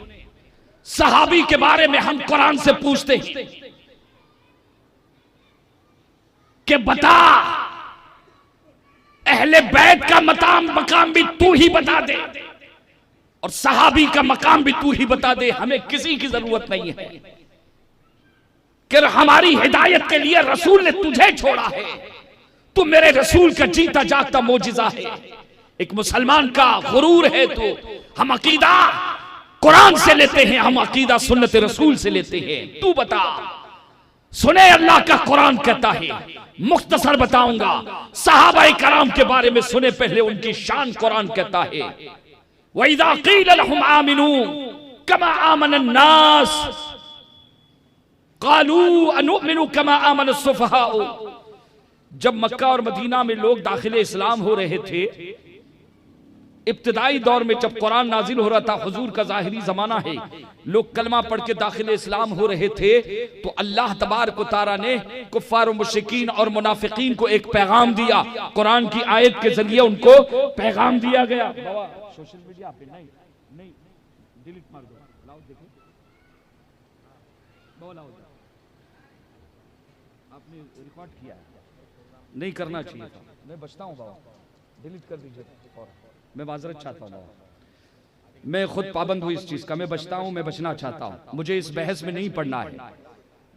सहाबी के बारे में हम कुरान से पूछते हैं कि बता, अहले बैत का मकाम भी तू ही बता दे और सहाबी का मकाम भी तू ही बता दे। हमें किसी की जरूरत नहीं है कि हमारी हिदायत के लिए रसूल ने तुझे छोड़ा है। तू मेरे रसूल का जीता जागता मोजिजा है। एक मुसलमान का गुरूर है। तो हम अकीदा कुरान से लेते हैं, हम अकीदा सुन्नत रसूल से लेते हैं। तू बता। सुने, अल्लाह का कुरान कहता है, मुख्तसर बताऊंगा सहाबाए कराम के बारे में। सुने पहले उनकी शान, कुरान कहता है, वइज़ा क़ील लहुम आमिनू कमा आमन अन्नास क़ालू अनुमिनु कमा आमन अस्सुफ़हाउ। जब मक्का और मदीना में लोग दाखिले इस्लाम हो रहे थे, इब्तिदाई दौर में जब कुरान नाजिल हो रहा था, हुजूर का ज़ाहिरी ज़माना है, लोग कलमा पढ़ के दाखिले इस्लाम हो रहे थे, तो अल्लाह तबारक व तआला ने कुफ्फार, मुशरिकीन और मुनाफिकीन को एक पैगाम दिया। कुरान की आयत के जरिए उनको पैगाम दिया गया। सोशल मीडिया पे नहीं डिलीट मार दो, लाओ देखो, आपने रिकॉर्ड किया है, नहीं करना चाहिए था, मैं बचता हूँ बाबा, डिलीट कर दीजिए। और मैं माजरत चाहता हूँ बाबा, मैं खुद पाबंद हूँ इस चीज़ का, मैं बचता हूँ, मैं बचना चाहता हूँ, मुझे इस बहस में नहीं पढ़ना है।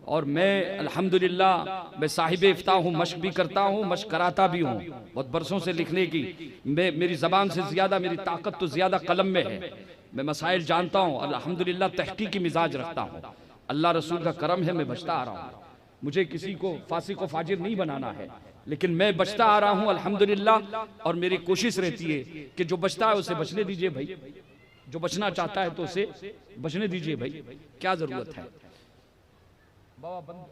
और मैं अल्हम्दुलिल्लाह मैं साहिब इफ्ता हूँ, मश्क भी करता हूँ, मश्क कराता भी हूँ, बहुत बरसों से लिखने की मेरी ज़बान से ज़्यादा मेरी ताकत तो ज़्यादा कलम में है। मैं मसाइल जानता हूँ, अल्हम्दुलिल्लाह तहकीकी मिजाज रखता हूँ, अल्लाह रसूल का करम है, मैं बचता आ रहा हूँ। मुझे किसी को फासिक व फाजिर नहीं बनाना है, लेकिन मैं बचता आ रहा हूँ अल्हम्दुलिल्लाह। और मेरी कोशिश रहती है कि जो बचता है उसे बचने दीजिए भाई, जो बचना चाहता है तो उसे बचने दीजिए भाई, क्या जरूरत है। बाबा बंद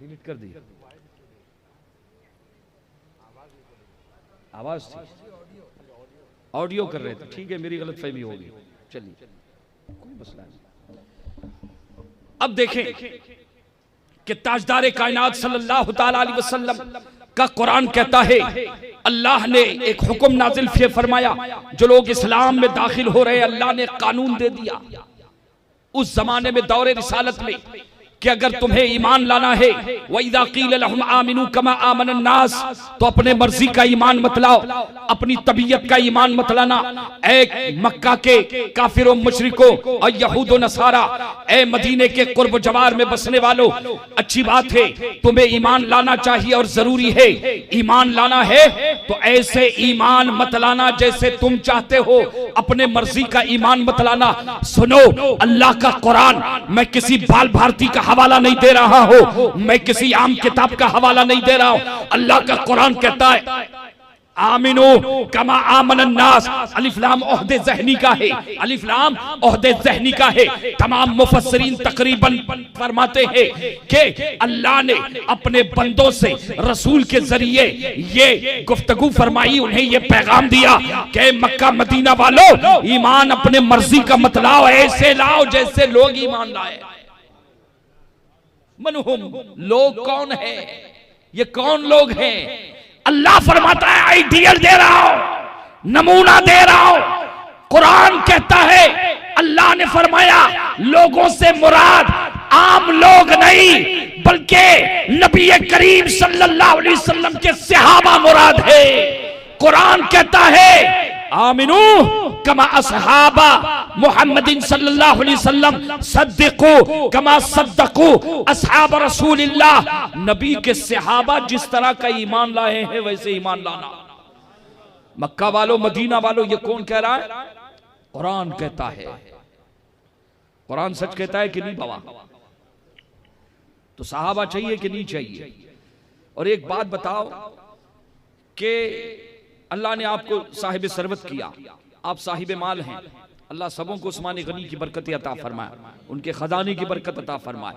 डिलीट कर दी, आवाज थी, ऑडियो कर रहे थे, ठीक है, मेरी गलतफहमी होगी, चलिए कोई मसला नहीं। अब देखें कि ताजदार कायनात सल्लल्लाहु ताला अलैहि वसल्लम का कुरान कहता है, अल्लाह ने एक हुक्म नाजिल फरमाया, जो लोग इस्लाम में दाखिल हो रहे, अल्लाह ने कानून दे दिया उस जमाने में, दौरे रिसालत में, कि अगर तुम्हें ईमान लाना है, वइज़ा क़ील लहुम आमिनू कमा आमन अन्नास, तो अपने मर्जी का ईमान मत लाओ, अपनी तबीयत का ईमान मत लाना। ए मक्का के काफिरों, मुशरिकों और यहूद व नसारा, ए मदीने के कुर्ब जवार में बसने वालों, अच्छी बात है, तुम्हें ईमान लाना चाहिए और जरूरी है। ईमान लाना है तो ऐसे ईमान मत लाना जैसे तुम चाहते हो, अपने मर्जी का ईमान मत लाना। सुनो, अल्लाह का कुरान मैं किसी बाल भारती का हवाला नहीं दे रहा हूं, मैं किसी आम किताब का हवाला नहीं दे रहा हूं। अल्लाह का कुरान कहता है, आमिनो कमा आमन अन्नास। अलिफ लाम ओहदे ज़हनी का है, अलिफ लाम ओहदे ज़हनी का है। तमाम मुफस्सिरीन तकरीबन फरमाते हैं कि अल्लाह ने अपने बंदों से रसूल के जरिए ये गुफ्तगू फरमाई, उन्हें ये पैगाम दिया कि मक्का मदीना वालों, ईमान अपने मर्जी का मत लाओ, ऐसे लाओ जैसे लोग ईमान लाए। मनहुम, लोग कौन है, ये कौन लोग हैं? अल्लाह फरमाता है, आइडियल दे रहा हूं, नमूना दे रहा हूं। कुरान कहता है, अल्लाह ने फरमाया, लोगों से मुराद आम लोग नहीं, बल्कि नबी करीम सल्लल्लाहु अलैहि वसल्लम के सहाबा मुराद है। कुरान कहता है, आमिनू कमा असहाबा मुहम्मदिन सल्लल्लाहु अलैहि वसल्लम, सद्दिकू कमा सद्दकू असहाब रसूलिल्लाह। नबी के सहाबा जिस तरह का ईमान लाए हैं वैसे ईमान लाना। मक्का वालों, मदीना वालों, ये कौन कह रहा है? कुरान कहता है। कुरान सच कहता है कि नहीं बाबा? तो सहाबा चाहिए कि नहीं चाहिए? और एक बात बताओ कि अल्लाह ने आपको साहिब सरवत किया, आप साहिब माल हैं, अल्लाह सबों को उस्मान गनी की बरकत अता फरमाए, उनके खजाने की बरकत अता फरमाए।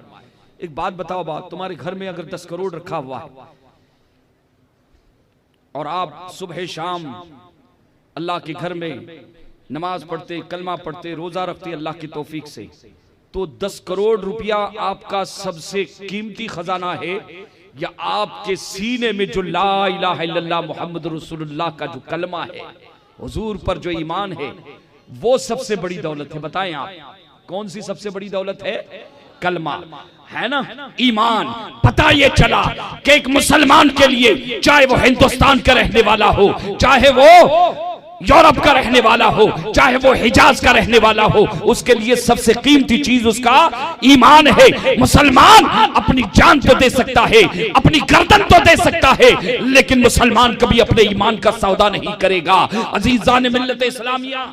एक बात बताओ बात, तुम्हारे घर में अगर 10 करोड़ रखा हुआ है और आप सुबह शाम अल्लाह के घर में नमाज पढ़ते, कलमा पढ़ते, रोजा रखते अल्लाह की तौफीक से, तो 10 करोड़ रुपया आपका सबसे कीमती खजाना है, या आपके सीने में जो ला इलाहा इल्लल्लाह मुहम्मद रसूलुल्लाह का जो कलमा है, हुजूर पर जो ईमान है, वो सबसे बड़ी दौलत है? बताएं आप, कौन सी सबसे बड़ी दौलत है? कलमा है ना, ईमान। पता ये चला कि एक मुसलमान के लिए, चाहे वो हिंदुस्तान का रहने वाला हो, चाहे वो यूरोप का रहने वाला हो, चाहे वो हिजाज का रहने वाला हो, उसके लिए सबसे कीमती चीज उसका ईमान है। मुसलमान अपनी जान तो दे सकता है, अपनी गर्दन तो दे सकता है, लेकिन मुसलमान कभी अपने ईमान का सौदा नहीं करेगा। अजीजान मिल्लत इस्लामिया,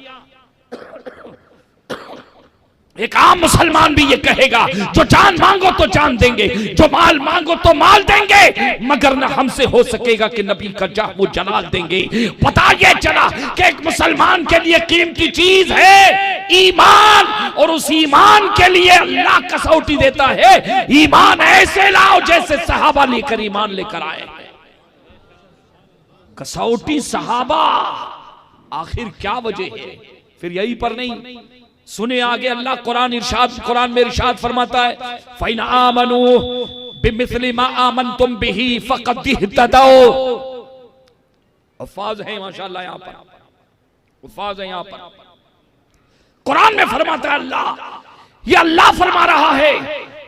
एक आम मुसलमान भी ये कहेगा, जो जान मांगो तो जान देंगे, जो माल मांगो तो माल देंगे, मगर न हमसे हो सकेगा कि नबी का जाह वो जलाल देंगे। पता ये चला कि एक मुसलमान के लिए कीमती चीज है ईमान, और उस ईमान के लिए अल्लाह कसौटी देता है, ईमान ऐसे लाओ जैसे सहाबा लेकर ईमान लेकर आए। कसौटी सहाबा, आखिर क्या वजह है? फिर यही पर नहीं, सुने आगे अल्लाह कुरान में इरशाद फरमाता है, फ़इन आमनू बिमिस्लि मा आमनतुम बिही फ़क़द इह्तदौ। अल्फाज है माशाअल्लाह, यहां पर अल्फाज है, यहां पर कुरान में फरमाता है अल्लाह, ये अल्लाह फरमा रहा है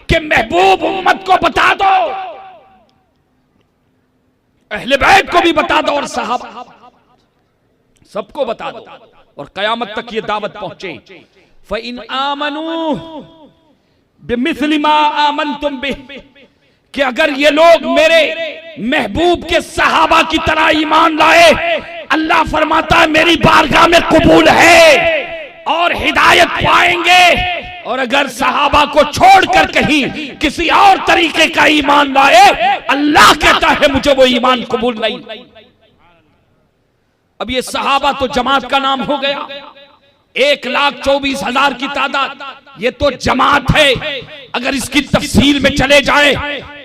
कि महबूब उम्मत को बता दो, अहले बैत को भी बता दो और सहाबा सबको बता दो, और कयामत तक ये दावत पहुंचे। फ़इन आमनू बिमिस्लि मा आमनतुम बिही, कि अगर ये लोग मेरे महबूब के सहाबा की तरह ईमान लाए, अल्लाह फरमाता है मेरी बारगाह में कबूल है और हिदायत पाएंगे। और अगर सहाबा को छोड़कर कहीं किसी और तरीके का ईमान लाए, अल्लाह कहता है मुझे वो ईमान कबूल नहीं। अब ये सहाबा तो जमात का नाम हो गया, 1,24,000 की तादाद, ये तो जमात है। अगर इसकी तफसील में चले जाए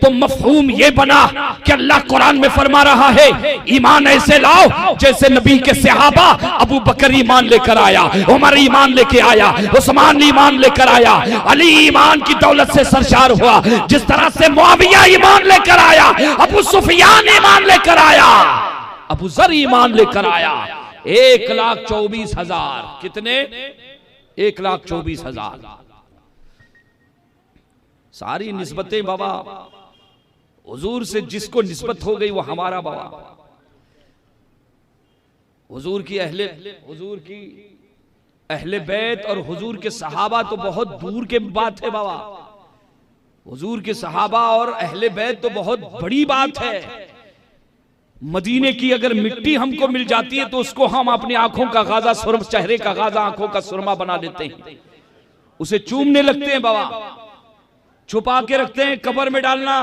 तो मफहूम ये बना कि अल्लाह कुरान में फरमा रहा है ईमान ऐसे लाओ जैसे नबी के सहाबा, अबू बकर ईमान लेकर आया, उमर ईमान लेके आया, उस्मान ईमान लेकर आया, अली ईमान की दौलत से सरशार हुआ, जिस तरह से मुआविया ईमान लेकर आया, अबू सुफियान ईमान लेकर आया, अबू जर ईमान लेकर आया। 1,24,000, कितने? 1,24,000। सारी निस्बतें बाबा हुजूर से जिसको निस्बत हो गई वो हमारा बाबा। हुजूर की अहले बैत और हुजूर के सहाबा तो बहुत दूर के बात है बाबा। हुजूर के सहाबा और अहले बैत तो बहुत बड़ी बात है। मदीने की अगर मिट्टी हमको मिल जाती है तो उसको हम अपनी आंखों का गाजा सुरमा, चेहरे का गाजा आंखों का सुरमा बना लेते हैं, उसे चूमने लगते हैं बाबा, छुपा के रखते हैं, कब्र में डालना।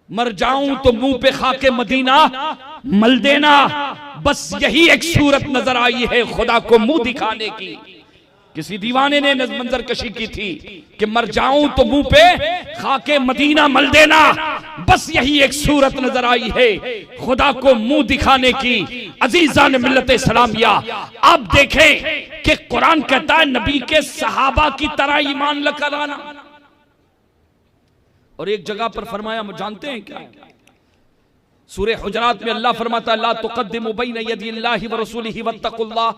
मर जाऊं तो मुंह पे खाके मदीना मल देना, बस यही एक सूरत नजर आई है खुदा को मुंह दिखाने की। किसी दीवाने ने मंजर कशी की थी कि मर जाऊं तो मुंह पे खाके मदीना मल देना, बस यही एक सूरत नजर आई है खुदा को मुंह दिखाने की। अजीजान मिल्लत इस्लामिया, आप देखें कि कुरान कहता है नबी के सहाबा की तरह ईमान लेकर आना, और एक जगह पर फरमाया, जानते हैं क्या? सूरह हुजरात में अल्लाह फरमाता है ला तुक़द्दिमू बैन यदिल्लाहि व रसूलिही वत्तक़ुल्लाह।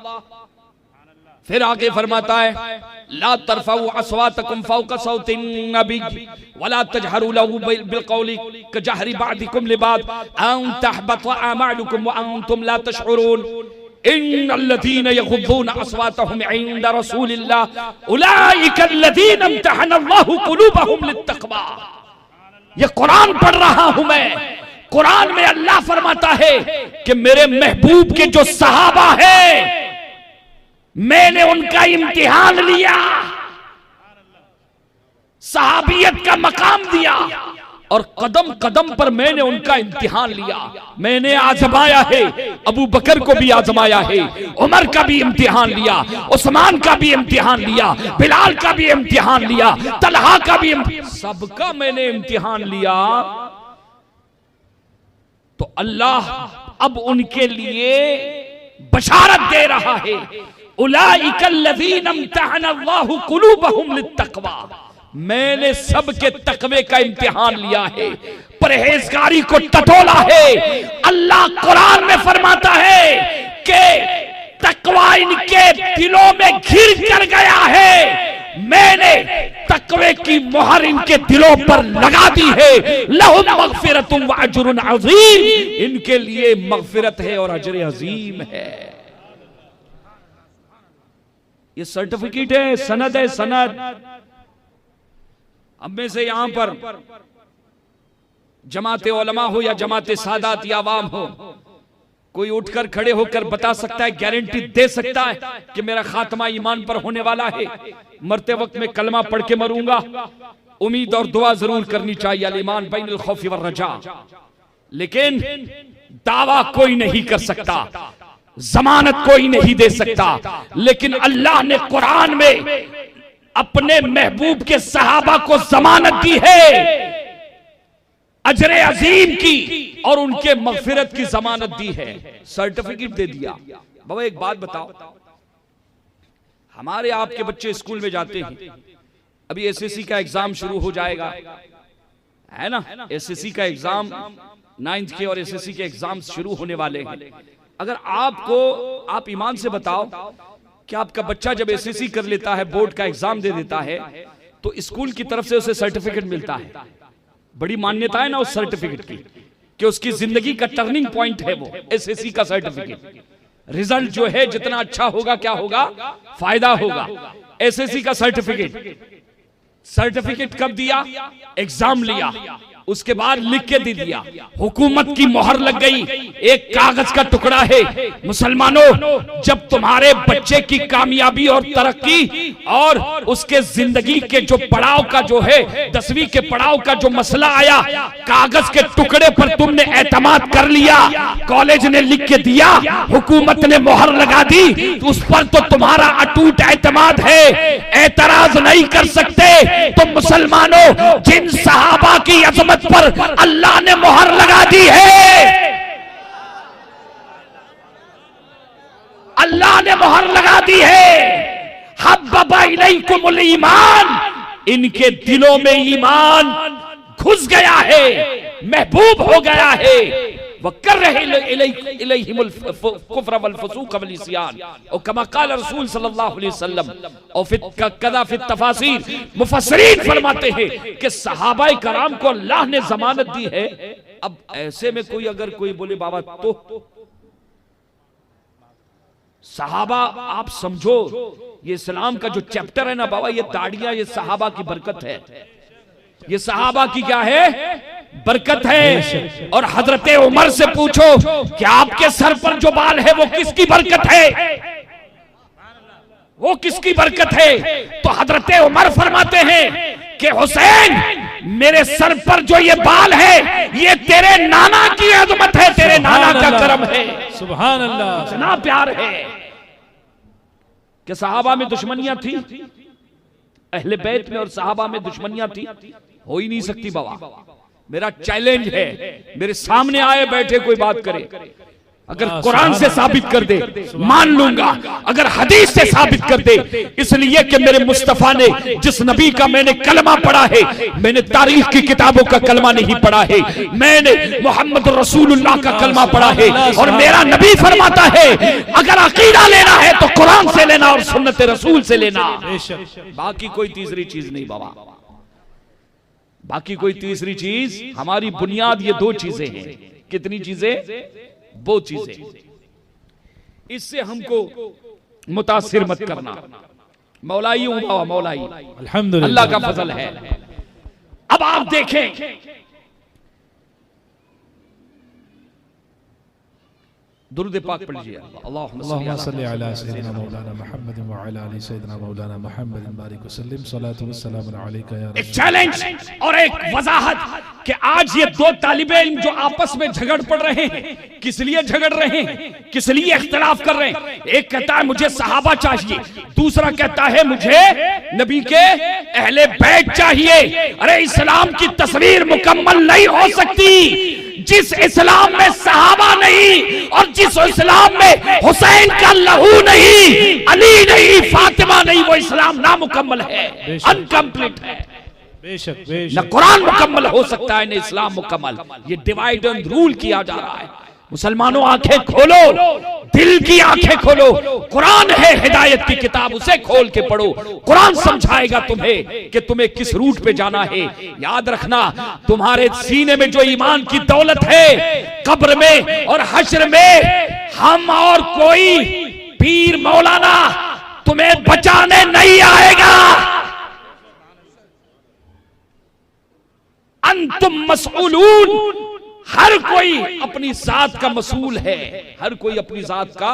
फिर आगे फरमाता है ला तरफ़ऊ अस्वातकुम फ़ौक़ सौतिन नबी वला तजहरू लहू बिलक़ौलि कजहरि बअदिकुम लिबाद अन तहबत अमालुकुम व अंतुम ला तशऊरून इन्नल्लज़ीना यग़ुद्दूना अस्वातहुम इंद रसूलिल्लाह उलाइका अल्लज़ीना इम्तहना अल्लाहु क़ुलूबहुम लित्तक़वा। ये कुरान पढ़ रहा हूं मैं, कुरान में अल्लाह फरमाता है कि मेरे महबूब के जो सहाबा है मैंने उनका इम्तिहान लिया, सहाबियत का मकाम दिया, और कदम कदम पर मैंने उनका इम्तिहान लिया। मैंने आजमाया है, अबू बकर को भी आजमाया है, उमर का भी इम्तिहान लिया, उस्मान का भी इम्तिहान लिया, बिलाल का भी इम्तिहान लिया, तलहा का भी, सबका मैंने इम्तिहान लिया। तो अल्लाह अब उनके लिए बशारत दे रहा है उलाइका अल्लज़ीना इम्तहना अल्लाहु क़ुलूबहुम लित्तक़वा। मैंने सबके तकवे का इम्तिहान लिया है, परहेजगारी को टटोला है। अल्लाह कुरान में फरमाता है कि तकवा इनके दिलों में घिर कर गया है, मैंने तकवे की मोहर इनके दिलों पर लगा दी है। लहुम मग़फ़िरतुन व अज्रुन अज़ीम, इनके लिए मग़फ़िरत है और अजर अज़ीम है। ये सर्टिफिकेट है, सनद है, सनद। अब में से यहां पर जमाते उलमा हो या जमाते सादात या अवाम हो, कोई उठकर खड़े होकर बता सकता है, गारंटी दे सकता है कि मेरा खात्मा ईमान पर होने वाला है, मरते वक्त में कलमा पढ़ के मरूंगा? उम्मीद और दुआ जरूर करनी चाहिए, अल ईमान बैनुल खौफि वर रजा, लेकिन दावा कोई नहीं कर सकता, जमानत कोई नहीं दे सकता। लेकिन अल्लाह ने कुरान में अपने महबूब के सहाबा को जमानत दी है। अजर अजीम की और उनके मगफिरत की जमानत दी है, सर्टिफिकेट दे दिया। बाबा एक बात बताओ, हमारे आपके बच्चे स्कूल में जाते हैं, अभी एसएससी का एग्जाम शुरू हो जाएगा, है ना, एसएससी का एग्जाम 9th के और एसएससी के एग्जाम शुरू होने वाले हैं। अगर आप ईमान से बताओ कि आपका बच्चा जब एसएससी कर लेता है, बोर्ड का एग्जाम दे देता है, तो स्कूल की तरफ से उसे सर्टिफिकेट मिलता है। बड़ी मान्यता है ना उस सर्टिफिकेट की कि उसकी जिंदगी का टर्निंग पॉइंट है वो एसएससी का सर्टिफिकेट। रिजल्ट जो है जितना अच्छा होगा, क्या होगा, फायदा होगा। एसएससी का सर्टिफिकेट कब दिया, एग्जाम लिया, उसके बाद लिख के दे दिया, हुकूमत की मोहर लग गई, एक कागज का टुकड़ा है। मुसलमानों, जब तुम्हारे बच्चे की कामयाबी और तरक्की और उसके जिंदगी के जो पड़ाव का जो है 10वीं के पड़ाव का जो मसला आया, कागज के टुकड़े पर तुमने एतमाद कर लिया, कॉलेज ने लिख के दिया, हुकूमत ने मोहर लगा दी, तो उस पर तो तुम्हारा अटूट एतमाद है, एतराज नहीं कर सकते। तो मुसलमानों, जिन सहाबा की अजमत पर अल्लाह ने मोहर लगा दी है, अल्लाह ने मोहर लगा दी है, हब्बा इलैकुमुल ईमान, इनके दिलों में ईमान घुस गया है, महबूब हो गया है। वह कर रहे इलैहिमुल कुफ्र वल फुसूक वल इस्यान, और कमा क़ाल रसूल सल्लल्लाहु अलैहि वसल्लम। और फिर कदा फिर तफासीर मुफस्सिरीन फरमाते हैं कि सहाबाए कराम को अल्लाह ने जमानत दी है। अब ऐसे में कोई अगर कोई बोले बाबा तो सहाबा, आप समझो ये इस्लाम का जो चैप्टर है ना बाबा, ये दाढ़ियां, ये सहाबा की बरकत है, ये सहाबा की क्या है, बरकत है। और हजरत उमर से पूछो कि आपके सर पर जो बाल है वो किसकी बरकत है, वो किसकी बरकत है? तो हजरत उमर फरमाते हैं कि हुसैन, मेरे सर पर जो ये बाल है ये तेरे नाना की अजमत है, तेरे नाना का करम है। सुभान अल्लाह, इतना प्यार है कि सहाबा में दुश्मनियां थी, अहले बैत में और सहाबा में दुश्मनियां थी, हो ही नहीं सकती बाबा। मेरा चैलेंज है, मेरे सामने आए बैठे कोई बात करे, अगर कुरान से साबित कर दे मान लूंगा, अगर हदीस से साबित कर दे, इसलिए कि मेरे मुस्तफा ने जिस नबी का मैंने कलमा पढ़ा है, मैंने तारीख की किताबों का कलमा नहीं पढ़ा है, मैंने मोहम्मद रसूलुल्लाह का कलमा पढ़ा है। और मेरा नबी फरमाता है अगर अकीदा लेना है तो कुरान से लेना और सुन्नत रसूल से लेना, बाकी कोई तीसरी चीज नहीं बाबा, बाकी कोई तीसरी चीज। हमारी बुनियाद ये दो चीजें हैं। कितनी चीजें? वो चीजें। इससे हमको मुतासिर मत करना। मौलाई हूं बाबा, मौलाई, अल्हम्दुलिल्लाह, अल्लाह का फजल है। अब आप देखें, दुरूद पाक पढ़िए, अल्लाहुम्मा सल्ली अला सय्यिदिना मौलाना मुहम्मद व अला आलि सय्यिदिना मौलाना मुहम्मद बारिक वसल्लम, सलातु वस्सलामु अलैका या। एक चैलेंज और एक वजाहत कि आज ये दो तालिबे इल्म जो आपस में झगड़ पड़ रहे हैं, किस लिए झगड़ रहे हैं, किस लिए इख्तिलाफ कर रहे हैं? एक कहता है मुझे सहाबा चाहिए, दूसरा कहता है मुझे नबी के अहले बैत चाहिए। अरे इस्लाम की तस्वीर मुकम्मल नहीं हो सकती जिस इस्लाम में सहाबा नहीं और जिस इस्लाम में हुसैन का लहू नहीं, अली नहीं, फातिमा नहीं, वो इस्लाम नामुकम्मल है, अनकम्प्लीट है। बेशक न कुरान मुकम्मल हो सकता है न इस्लाम मुकम्मल। ये डिवाइड एंड रूल किया जा रहा है। मुसलमानों आंखें खोलो, दिल की आंखें खोलो, कुरान है हिदायत की किताब, उसे खोल के पढ़ो। कुरान समझाएगा तुम्हें कि तुम्हें किस रूट पे जाना है। याद रखना, तुम्हारे सीने में जो ईमान की दौलत है, कब्र में और हश्र में हम और कोई पीर मौलाना तुम्हें बचाने नहीं आएगा। अंतुम मसऊलून, हर कोई अपनी जात का मसूल है, हर कोई अपनी जात का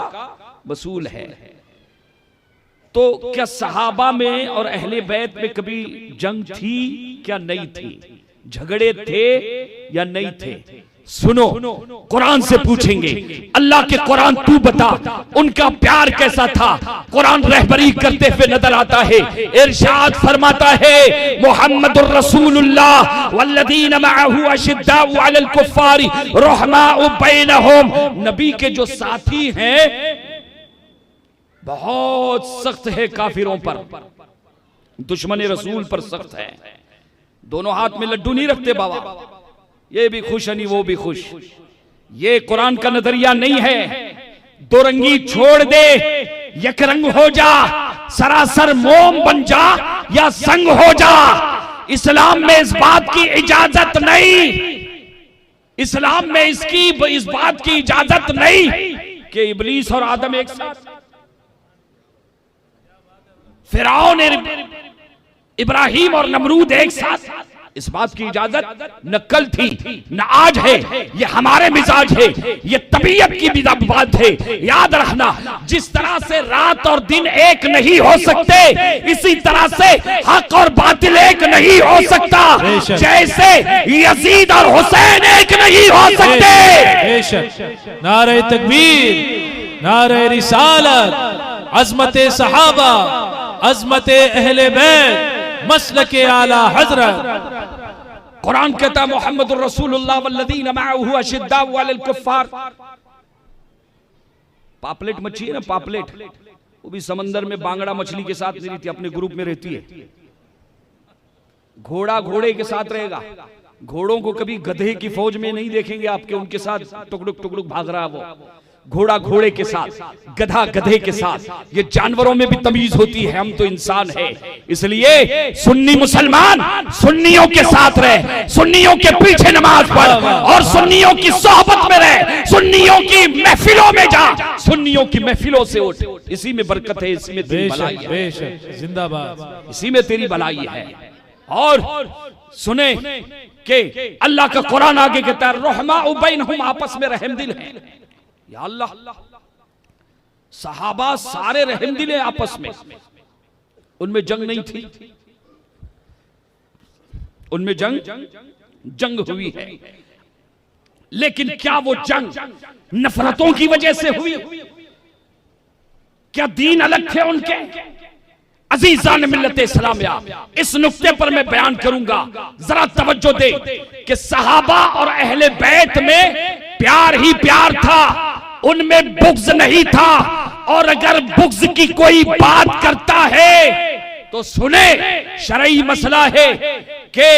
मसूल है। तो क्या सहाबा में और अहले बैत में कभी जंग थी क्या नहीं थी? झगड़े थे या नहीं थे? सुनो, कुरान से पूछेंगे, अल्लाह के कुरान तू बता उनका प्यार कैसा था। कुरान रहबरी करते हुए नजर आता है, इरशाद फरमाता है मुहम्मदुर रसूलुल्लाह वल्लदीन मअहू अशिद्दाउ अलल कुफ्फारी रहमाउ बैनहुम। नबी के जो साथी हैं बहुत सख्त है काफिरों पर, दुश्मन रसूल पर सख्त है। दोनों हाथ में लड्डू नहीं रखते बाबा, ये भी खुश नहीं वो भी खुश। ये कुरान का नजरिया नहीं है। दो रंगी छोड़ दे, एक रंग हो जा, सरासर मोम बन जा या संग हो जा। इस्लाम में इस बात की इजाजत नहीं, इस्लाम में इस बात की इजाजत नहीं कि इब्लीस और आदम एक साथ, फिरौन इब्राहिम और नमरूद एक साथ, इस बात की इजाजत न कल थी न आज है। ये हमारे मिजाज है, ये तबीयत की बात है। याद रखना, जिस तरह से रात और दिन एक नहीं हो सकते, इसी तरह से हक और बातिल एक नहीं हो सकता। जैसे यजीद और हुसैन एक नहीं हो सकते। नारे तकबीर, नारे रिसालत, अज़मते सहाबा, अज़मते अहले बैत, मसलके आला हजरत। कुरान कहता मुहम्मदुर रसूलुल्लाह वल्लदीन मअहू अशिद्दाउ अलल कुफ्फार। पापलेट मच्छी है ना, पापलेट, वो भी समंदर में बांगड़ा मछली के साथ नहीं रहती, अपने ग्रुप में रहती है। घोड़ा घोड़े के साथ रहेगा, घोड़ों को कभी गधे की फौज में नहीं देखेंगे आपके, उनके साथ टुकड़ुक टुकड़ुक भाग रहा वो। घोड़ा घोड़े के साथ, गधा गधे के साथ। ये जानवरों में भी तमीज होती है, हम तो इंसान है। इसलिए सुन्नी मुसलमान सुन्नियों के साथ रहे, सुन्नियों के पीछे नमाज पढ़ और सुन्नियों की सोहबत में रहे, सुन्नियों की महफिलों में जा, सुन्नियों की महफिलों से उठ। इसी में बरकत है, इसी में तेरी भलाई है। जिंदाबाद, इसी में तेरी भलाई है। और सुने कि अल्लाह का कुरान आगे कहता है रहमाउ बैनहुम, आपस में रहमदिल है। या अल्लाह, सहाबा सारे रहमदिल हैं आपस में, उनमें जंग नहीं थी, उनमें जंग हुई है, लेकिन क्या वो जंग नफरतों की वजह से हुई? क्या दीन अलग थे उनके? अजीजान मिल्लत इस्लामिया, इस नुक्ते पर मैं बयान करूंगा, जरा तवज्जो दे कि सहाबा और अहले बैत में प्यार ही प्यार था, उनमें बुग़्ज़ नहीं था। और अगर बुग़्ज़ की कोई बात करता है तो सुने, शरई मसला है कि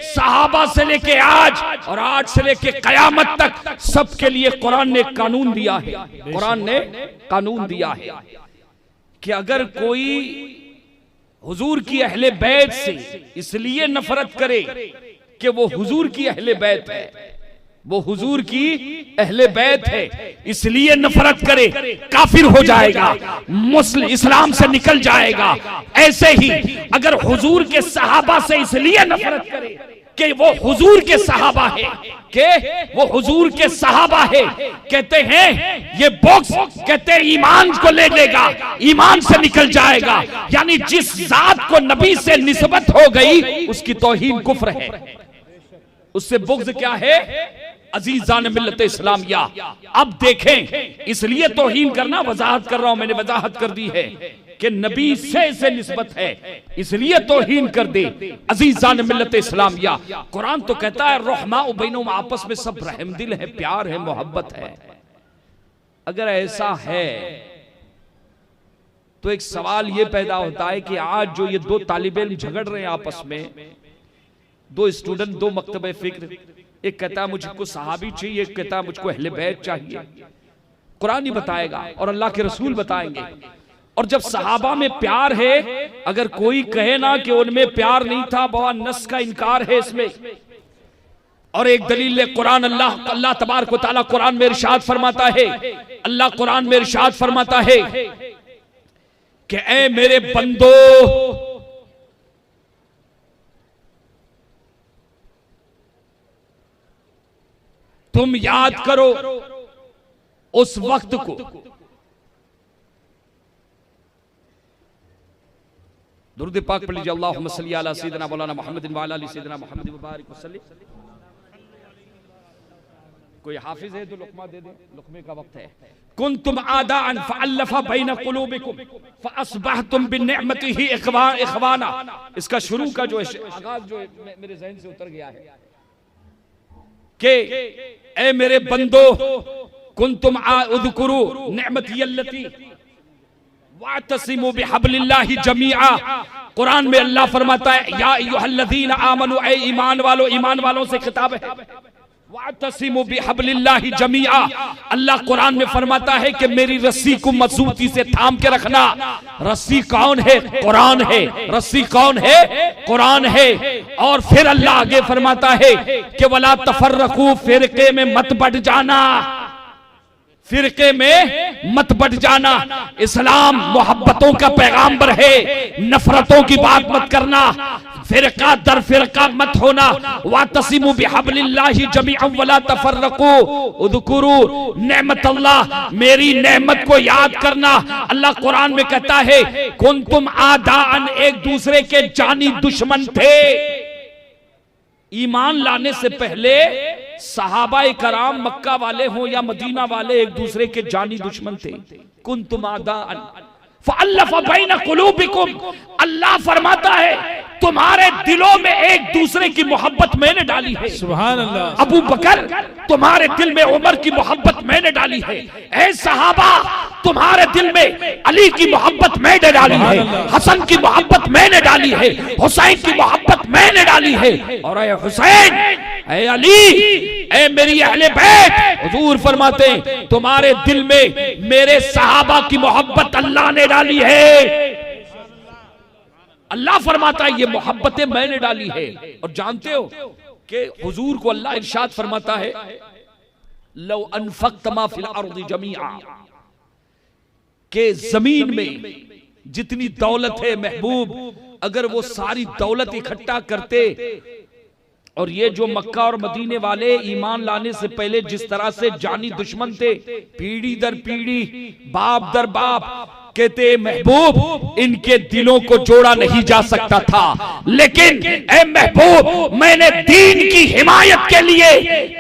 सहाबा से लेके आज और आज से लेके कयामत तक सबके लिए कुरान ने कानून दिया है, कुरान ने कानून दिया है कि अगर कोई हुजूर की अहले बैत से इसलिए नफरत करे कि वो हुजूर की अहले बैत है, वो हुजूर की अहले बैत है, इसलिए नफरत करे, काफिर हो जाएगा, मुस्लिम इस्लाम से निकल जाएगा। ऐसे ही अगर हुजूर के सहाबा से इसलिए नफरत करे कि वो हुजूर के सहाबा है, कि वो हुजूर के सहाबा है, कहते हैं ये बॉक्स, कहते हैं ईमान को ले लेगा, ईमान से निकल जाएगा। यानी जिस जात को नबी से निस्बत हो गई उसकी तौहीन कुफ्र है, उससे बुग़्ज़ क्या है? अजीजान मिल्लत इस्लामिया। अब देखें, इसलिए तौहीन करना, वजाहत कर रहा हूं, मैंने वजाहत कर दी है कि नबी से निस्बत है, इसलिए तौहीन कर दे। अजीजान मिल्लत इस्लामिया, कुरान तो कहता है रहमाउ बैनहुम, आपस में सब रहमदिल है, प्यार है, मोहब्बत है। अगर ऐसा है तो एक सवाल यह पैदा होता है कि आज जो ये दो तालिबे इल्म झगड़ रहे हैं आपस में, दो स्टूडेंट, दो मकतबे फिक्र, एक कहता है मुझको सहाबी चाहिए, एक कहता है मुझको अहले बैत चाहिए। कुरान ही बताएगा और अल्लाह के रसूल बताएंगे। और जब सहाबा में प्यार है, अगर कोई कहे ना कि उनमें प्यार नहीं था, बहुत नस का इनकार है इसमें। और एक दलील कुरान, अल्लाह तबारक व तआला कुरान में इरशाद फरमाता है, अल्लाह कुरान में इरशाद फरमाता है कि ऐ मेरे बंदो, तुम याद करो उस वक्त को दुरूद पाक पढ़ लीजिए, अल्लाहुम्मा सल्ली अला सय्यिदिना मौलाना मुहम्मदिन व अला आलि सय्यिदिना मुहम्मद व बारिक वसल्लिम। कोई हाफिज है तो लुकमा दे दे, लुकमे का वक्त है। कुंतुम आदाअन फअल्लफ़ बैन क़ुलूबिकुम फअस्बहतुम बिनिअमतिही इख़वाना। इसका शुरू का जो आगाज जो मेरे ज़हन से उतर गया है कि ए मेरे बंदो कुंतुम उज़कुरू निअमती अल्लती वातसिमू बिहब्लिल्लाहि जमीआ। कुरान में अल्लाह फरमाता है या अय्युहल्लज़ीना आमनू, ए ईमान वालों, ईमान वालों से खिताब है। वातसिमू बिहब्लिल्लाहि जमीआ, अल्लाह कुरान में फरमाता है कि मेरी रस्सी को मजबूती से थाम के रखना। रस्सी कौन है? कुरान है। रस्सी कौन है? कुरान है। और फिर अल्लाह आगे फरमाता है कि वला तफर्रकू, फिरके में मत बढ़ जाना, फिरके में मत बढ़ जाना। इस्लाम मोहब्बतों का पैगाम्बर है, नफरतों की बात मत करना, फिरका दर फिरका मत होना। वातसिमू बिहब्लिल्लाहि जमीअन वला तफर्रकू उज़कुरू नेमतल्लाह, मेरी नेमत को याद करना। अल्लाह कुरान में कहता है कुंतुम आदाअन, एक दूसरे के जानी दुश्मन थे। ईमान लाने से पहले सहाबाए कराम मक्का वाले हों या मदीना वाले एक दूसरे के जानी दुश्मन थे। कुंतुम आदाअन फअल्लफ़ बैन क़ुलूबिकुम, अल्लाह फरमाता है तुम्हारे दिलों में एक दूसरे की मोहब्बत मैंने डाली है। सुभान अल्लाह। अबू बकर, तुम्हारे दिल में उमर की मोहब्बत मैंने डाली है। ऐ सहाबा, तुम्हारे दिल में अली की मोहब्बत मैंने डाली है, हसन की मोहब्बत मैंने डाली है, हुसैन की मोहब्बत मैंने डाली है। और ऐ हुसैन, ऐ अली, ऐ मेरी अहले बैत, हुजूर फरमाते हैं तुम्हारे दिल में मेरे सहाबा की मोहब्बत अल्लाह ने डाली है। अल्लाह फरमाता है ये मोहब्बतें मैंने डाली है। और जानते हो कि हुजूर को अल्लाह इरशाद फरमाता है लौ अनफक्त मा फिल अर्दि जमीआ, के जमीन में जितनी दौलत है महबूब, अगर वो सारी दौलत इकट्ठा करते, और ये जो मक्का और मदीने वाले ईमान लाने से पहले जिस तरह से जानी दुश्मन थे, पीढ़ी दर पीढ़ी, बाप दर बाप, कहते महबूब इनके दिलों को जोड़ा नहीं जा सकता था, लेकिन ए महबूब मैंने दीन की हिमायत के लिए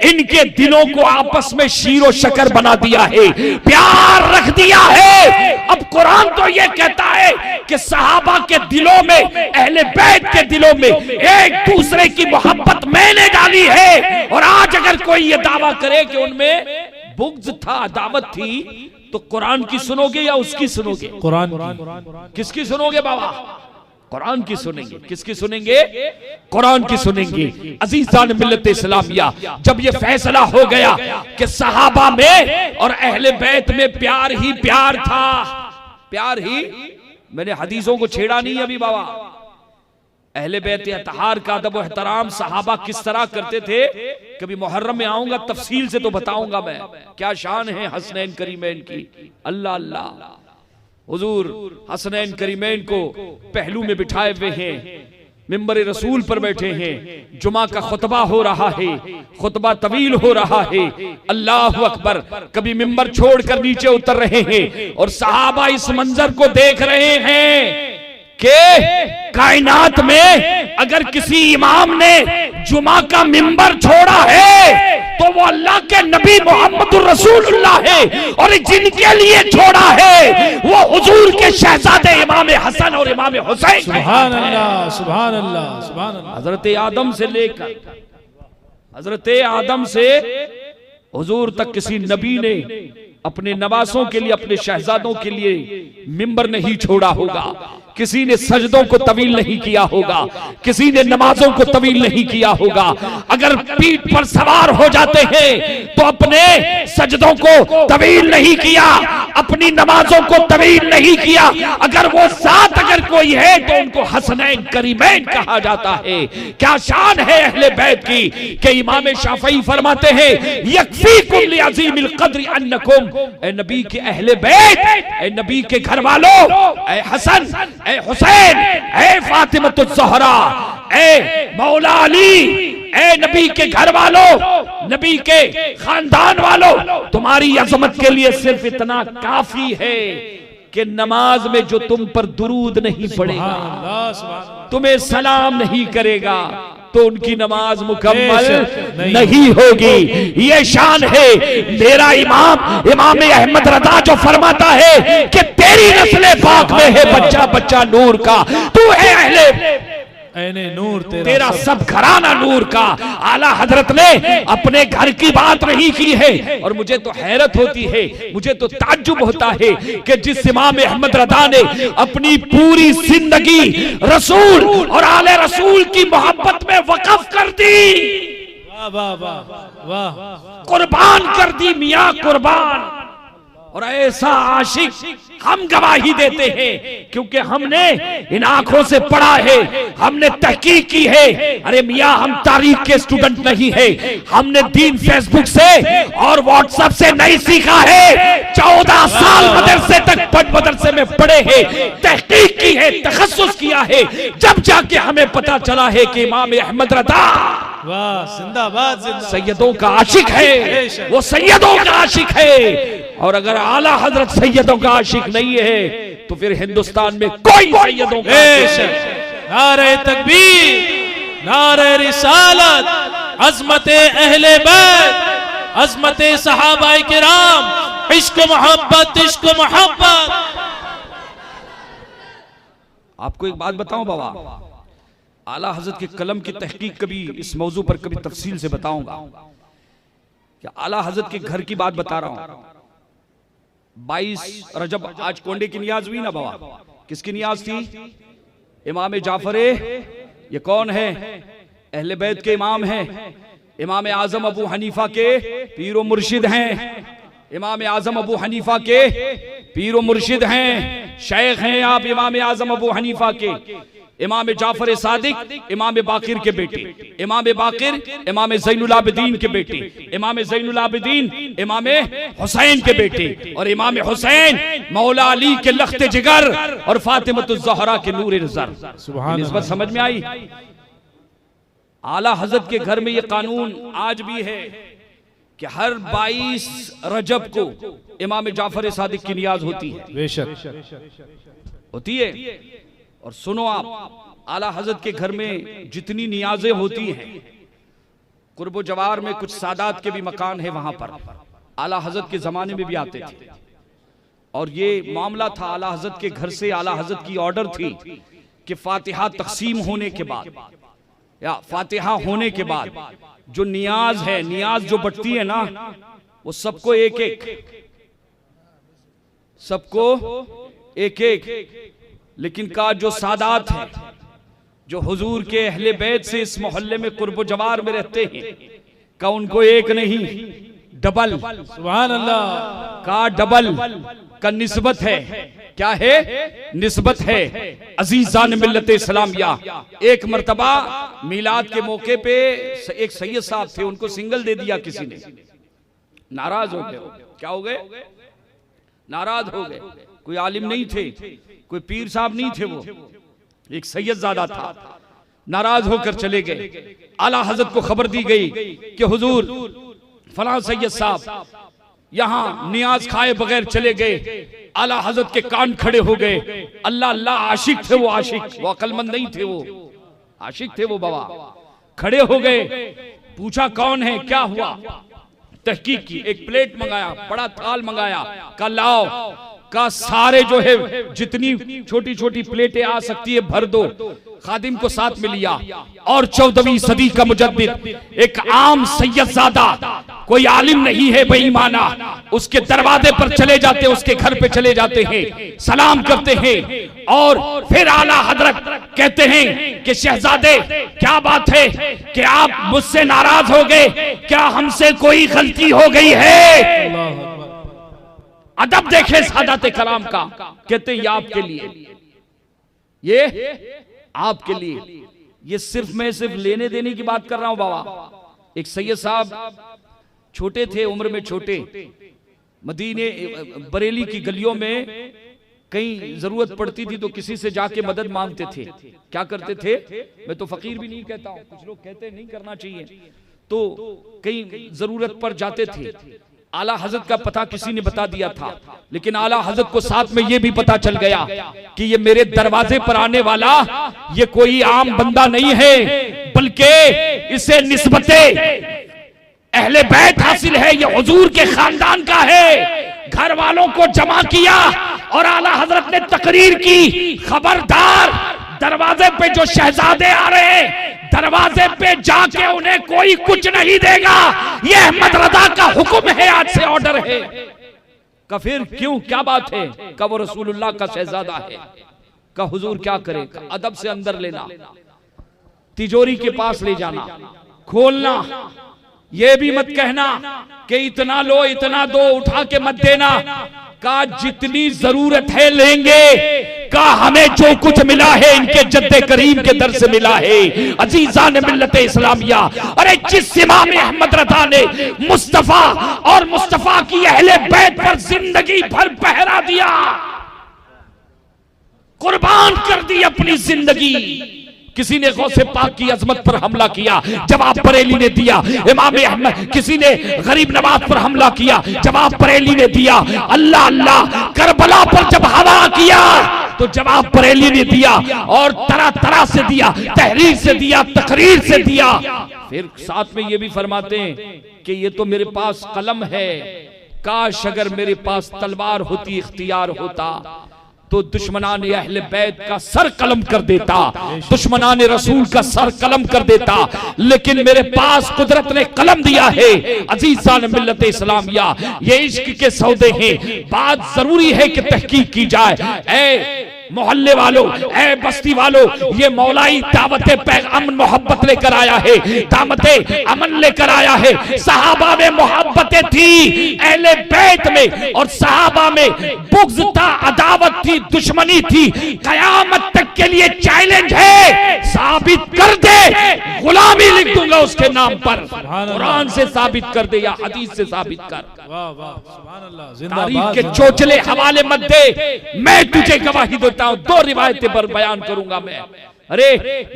इनके दिलों को आपस में शीरो शकर बना दिया है, प्यार रख दिया है। अब कुरान तो ये कहता है कि सहाबा के दिलों में, अहले बैत के दिलों में एक दूसरे की मोहब्बत मैंने डाली है। और आज अगर कोई ये दावा करे कि उनमें बुग़्ज़ था, अदावत थी, तो कुरान की सुनोगे या उसकी सुनोगे? कुरान किसकी सुनोगे बाबा? कुरान की सुनेंगे। किसकी सुनेंगे? कुरान की सुनेंगे। अजीज़ान मिल्लत इस्लामिया, जब ये फैसला हो गया कि सहाबा में और अहले बैत में प्यार ही प्यार था, प्यार ही, मैंने हदीसों को छेड़ा नहीं अभी बाबा, अहले बैत अतहार का अदब व एहतराम सहाबा किस तरह करते थे, कभी मुहर्रम में आऊंगा तफसील से तो बताऊंगा मैं, क्या शान है हसनैन करीमैन की। अल्लाह अल्लाह, हुजूर हसनैन करीमैन को पहलू में बिठाए हुए हैं, मिंबर रसूल पर बैठे हैं, जुमा का खुतबा हो रहा है, खुतबा तवील हो रहा है, अल्लाह अकबर, कभी मिंबर छोड़कर नीचे उतर रहे हैं और सहाबा इस मंजर को देख रहे हैं कि कायनात में अगर किसी इमाम ने जुमा का मिंबर छोड़ा है तो वो अल्लाह के नबी मोहम्मदुर रसूलुल्लाह है, और जिनके लिए छोड़ा है वो हुजूर के शहजादे इमाम हसन और इमाम हुसैन। सुभान अल्लाह, सुभान अल्लाह, सुभान अल्लाह। हजरत आदम से लेकर हजरत आदम से हुजूर तक किसी नबी ने अपने नवासों के लिए, अपने शहजादों के लिए मिंबर नहीं छोड़ा होगा, किसी ने सजदों को तवील नहीं किया होगा, किसी ने नमाजों को तवील नहीं किया होगा। अगर पीठ पर सवार हो जाते हैं तो अपने सजदों को तवील नहीं किया, अपनी नमाजों को तवील नहीं किया। अगर वो साथ अगर कोई है तो उनको हसनैन करीमैन कहा जाता है। क्या शान है अहले बैत की कि इमाम शाफई फरमाते हैं यक्फीकुम लिअज़ीमिल क़द्र अन्नकुम, ए नबी के अहले बैत, ए नबी के घर वालों, ए हसन, ए हुसैन, ए फातिमतुज़ ज़हरा, ए मौला अली, ए नबी के घर वालों, नबी के खानदान वालों, तुम्हारी अजमत के लिए सिर्फ इतना काफी है कि नमाज में जो तुम पर दुरूद नहीं पड़ेगा, तुम्हें सलाम नहीं करेगा, तो उनकी नमाज मुकम्मल नहीं होगी। ये शान है मेरा इमाम इमाम अहमद रज़ा जो फरमाता है कि तेरी नस्ल पाक में है बच्चा बच्चा नूर का, तू है अहले नूर, तेरा सब घराना नूर का। आला हजरत ने अपने घर की बात नहीं की है, और मुझे तो हैरत होती है, मुझे तो ताज्जुब होता है कि जिस इमाम अहमद रज़ा ने अपनी पूरी जिंदगी रसूल और आले रसूल की मोहब्बत में वक़फ़ कर दी, वाह वाह वाह, कुर्बान कर दी मियां कुर्बान। और ऐसा आशिक हम गवाही देते हैं क्योंकि हमने इन आंखों से पढ़ा है, हमने तहकीक की है। अरे मियां हम तारीख के स्टूडेंट नहीं है, हमने दीन फेसबुक से और व्हाट्सएप से नहीं सीखा है। 14 साल मदरसे तक मदरसे में पढ़े हैं, तहकीक की है, तखस्सुस किया है, जब जाके हमें पता चला है कि इमाम अहमद रज़ा वाह जिंदाबाद जिंदाबाद सैयदों का आशिक है, वो सैयदों का आशिक है। और अगर आला हजरत सैयदों का आशिक नहीं है तो फिर हिंदुस्तान में कोई सैयदों का आशिक नहीं। नारे तकबीर, नारे रिसालत, अज़मते अहले बैत, अज़मते सहाबाए किराम, इश्क मोहब्बत, इश्क मोहब्बत। आपको एक बात बताऊं बाबा, आला हजरत के कलम की तहकीक कभी इस मौजू पर कभी तफसील से बताऊंगा कि आला हजरत के घर की बात बता रहा हूं। 22 रजब आज कोंडे की नियाज हुई ना बाबा, किसकी नियाज थी? इमाम जाफरे, ये कौन है? अहले बैत के इमाम हैं, इमाम आजम अबू हनीफा के पीरो मुर्शिद हैं, इमाम आजम अबू हनीफा के पीरो मुर्शिद हैं, शेख हैं आप इमाम आजम अबू हनीफा के। इमाम जाफर सादिक इमाम बाकिर के बेटे, इमाम बाकिर इमाम ज़ैनुल आबिदीन के बेटे, इमाम ज़ैनुल आबिदीन इमाम हुसैन के बेटे, और इमाम हुसैन मौला अली के लख्त जिगर और फातिमतुज़ ज़हरा के नूर नज़र। निस्बत समझ में आई? आला हजरत के घर में ये कानून आज भी है कि हर 22 रजब को इमाम जाफर सादिक की नियाज होती है, बेशक होती है। और सुनो आप, आला हजरत के घर में जितनी नियाजें होती हैं, कुर्बो जवार में कुछ सादात के भी मकान है, वहां पर आला हजरत के जमाने में भी आते थे। और ये मामला था आला हजरत के घर से, आला हजरत की ऑर्डर थी कि फातिहा तकसीम होने के बाद या फातिहा होने के बाद जो नियाज है, नियाज जो बटती है ना, वो सबको एक एक, सबको एक एक, लेकिन का जो सादात है, जो हुजूर के अहले बैत से इस मोहल्ले में कुर्बो जवार में रहते हैं, का उनको एक नहीं डबल, सुभान अल्लाह, का डबल का निस्बत है। क्या है? निस्बत है। अजीजान मिल्लत इस्लामिया, एक मर्तबा मिलाद के मौके पे एक सैयद साहब थे, उनको सिंगल दे दिया किसी ने, नाराज हो गए। क्या हो गए? नाराज हो गए। कोई आलिम नहीं थे, कोई पीर साहब नहीं थे, वो एक सैयदजादा था, नाराज होकर चले गए। आला हजरत को खबर दी गई कि हुजूर फलां सैयद साहब यहां नियाज खाए बगैर चले गए। आला हजरत के कान खड़े हो गए। अल्लाह अल्लाह, आशिक थे वो, आशिक, वो अकलमंद नहीं थे, वो आशिक थे वो बाबा। खड़े हो गए, पूछा कौन है, क्या हुआ, तहकीक की, एक प्लेट मंगाया, बड़ा थाल मंगाया, का लाओ, का सारे जो है जितनी छोटी छोटी प्लेटें आ सकती है भर दो। खादिम को साथ में लिया और 14वीं सदी का मुजद्दिद, एक आम सैयदजादा, कोई आलिम नहीं है बेईमाना, उसके दरवाजे पर चले जाते, उसके घर पे चले जाते हैं, सलाम करते हैं, और फिर आला हजरत कहते हैं कि शहजादे क्या बात है कि आप मुझसे नाराज हो गए, क्या हमसे कोई गलती हो गई है? अदब देखे सादात कलाम का। कहते हैं ये आपके लिए, ये आपके लिए। ये सिर्फ मैं सिर्फ लेने देने की बात कर रहा हूं बाबा। एक सैयद साहब छोटे थे, उम्र में छोटे, मदीने बरेली की गलियों में कहीं जरूरत पड़ती थी तो किसी से जाके मदद मांगते थे। क्या करते थे? मैं तो फकीर भी नहीं कहता हूं, कुछ लोग कहते नहीं करना चाहिए, तो कहीं जरूरत पर जाते थे। आला हजरत का पता किसी ने बता दिया था, लेकिन आला हजरत को साथ में ये भी पता चल गया कि ये मेरे दरवाजे पर आने वाला ये कोई आम बंदा नहीं है, बल्कि बल्कि इसे निस्बते अहले बैत हासिल है, ये हुजूर के खानदान का है। घर वालों को जमा किया और आला हजरत ने तकरीर की, खबरदार दरवाजे पे जो शहजादे आ रहे हैं, दरवाजे पे जाके उन्हें कोई कुछ नहीं देगा। ये अहमद रजा का हुक्म है, आज से ऑर्डर है। का फिर क्यों, क्या बात है? का वो रसूलुल्लाह का शहजादा है। का हुजूर क्या करे? अदब से अंदर लेना, तिजोरी के पास ले जाना, खोलना, ये भी मत कहना कि इतना लो इतना दो, उठा के मत देना। का जितनी जरूरत है लेंगे। का हमें जो कुछ मिला है इनके जद्दे करीम के दर से मिला है। अजीजान मिल्लत इस्लामिया, अरे जिस इमाम अहमद रजा ने मुस्तफा और मुस्तफा की अहले बैत पर जिंदगी भर पहरा दिया, कुर्बान कर दी अपनी जिंदगी। किसी ने गौसे पाक की अजमत पर हमला किया, जवाब बरेली ने दिया। इमाम अहमद, किसी ने गरीब नवाज पर हमला किया, जवाब बरेली ने दिया। अल्लाह अल्लाह, करबला पर जब हमला किया तो जवाब बरेली ने दिया, और तरह तरह से दिया, तहरीर से दिया, तकरीर से दिया। फिर साथ में ये भी फरमाते हैं कि ये तो मेरे पास कलम है, काश अगर मेरे पास तलवार होती, इख्तियार होता तो दुश्मनान अहले बैत का सर कलम कर देता, दुश्मनान रसूल का सर कलम कर देता। लेकिन मेरे पास कुदरत ने कलम दिया है। अजीजान मिल्लत इस्लामिया, ये इश्क के सौदे हैं। बात जरूरी है कि तहकीक की जाए। ऐ मोहल्ले वालों, ऐ बस्ती वालों, ये मौलाई दावत अमन मोहब्बत लेकर आया है, दावत अमन लेकर आया है। सहाबा में मोहब्बतें थी अहले बैत में, और सहाबा में बुग़्ज़ था, अदावत थी, दुश्मनी थी। कयामत तक के लिए चैलेंज है, साबित कर दे, गुलामी लिख दूंगा उसके नाम पर। कुरान से साबित कर दे या हदीस से साबित कर। तारीख के चोचले हवाले मत दे, मैं तुझे गवाही देता हूं। दो रिवायतें पर बयान करूंगा मैं। अरे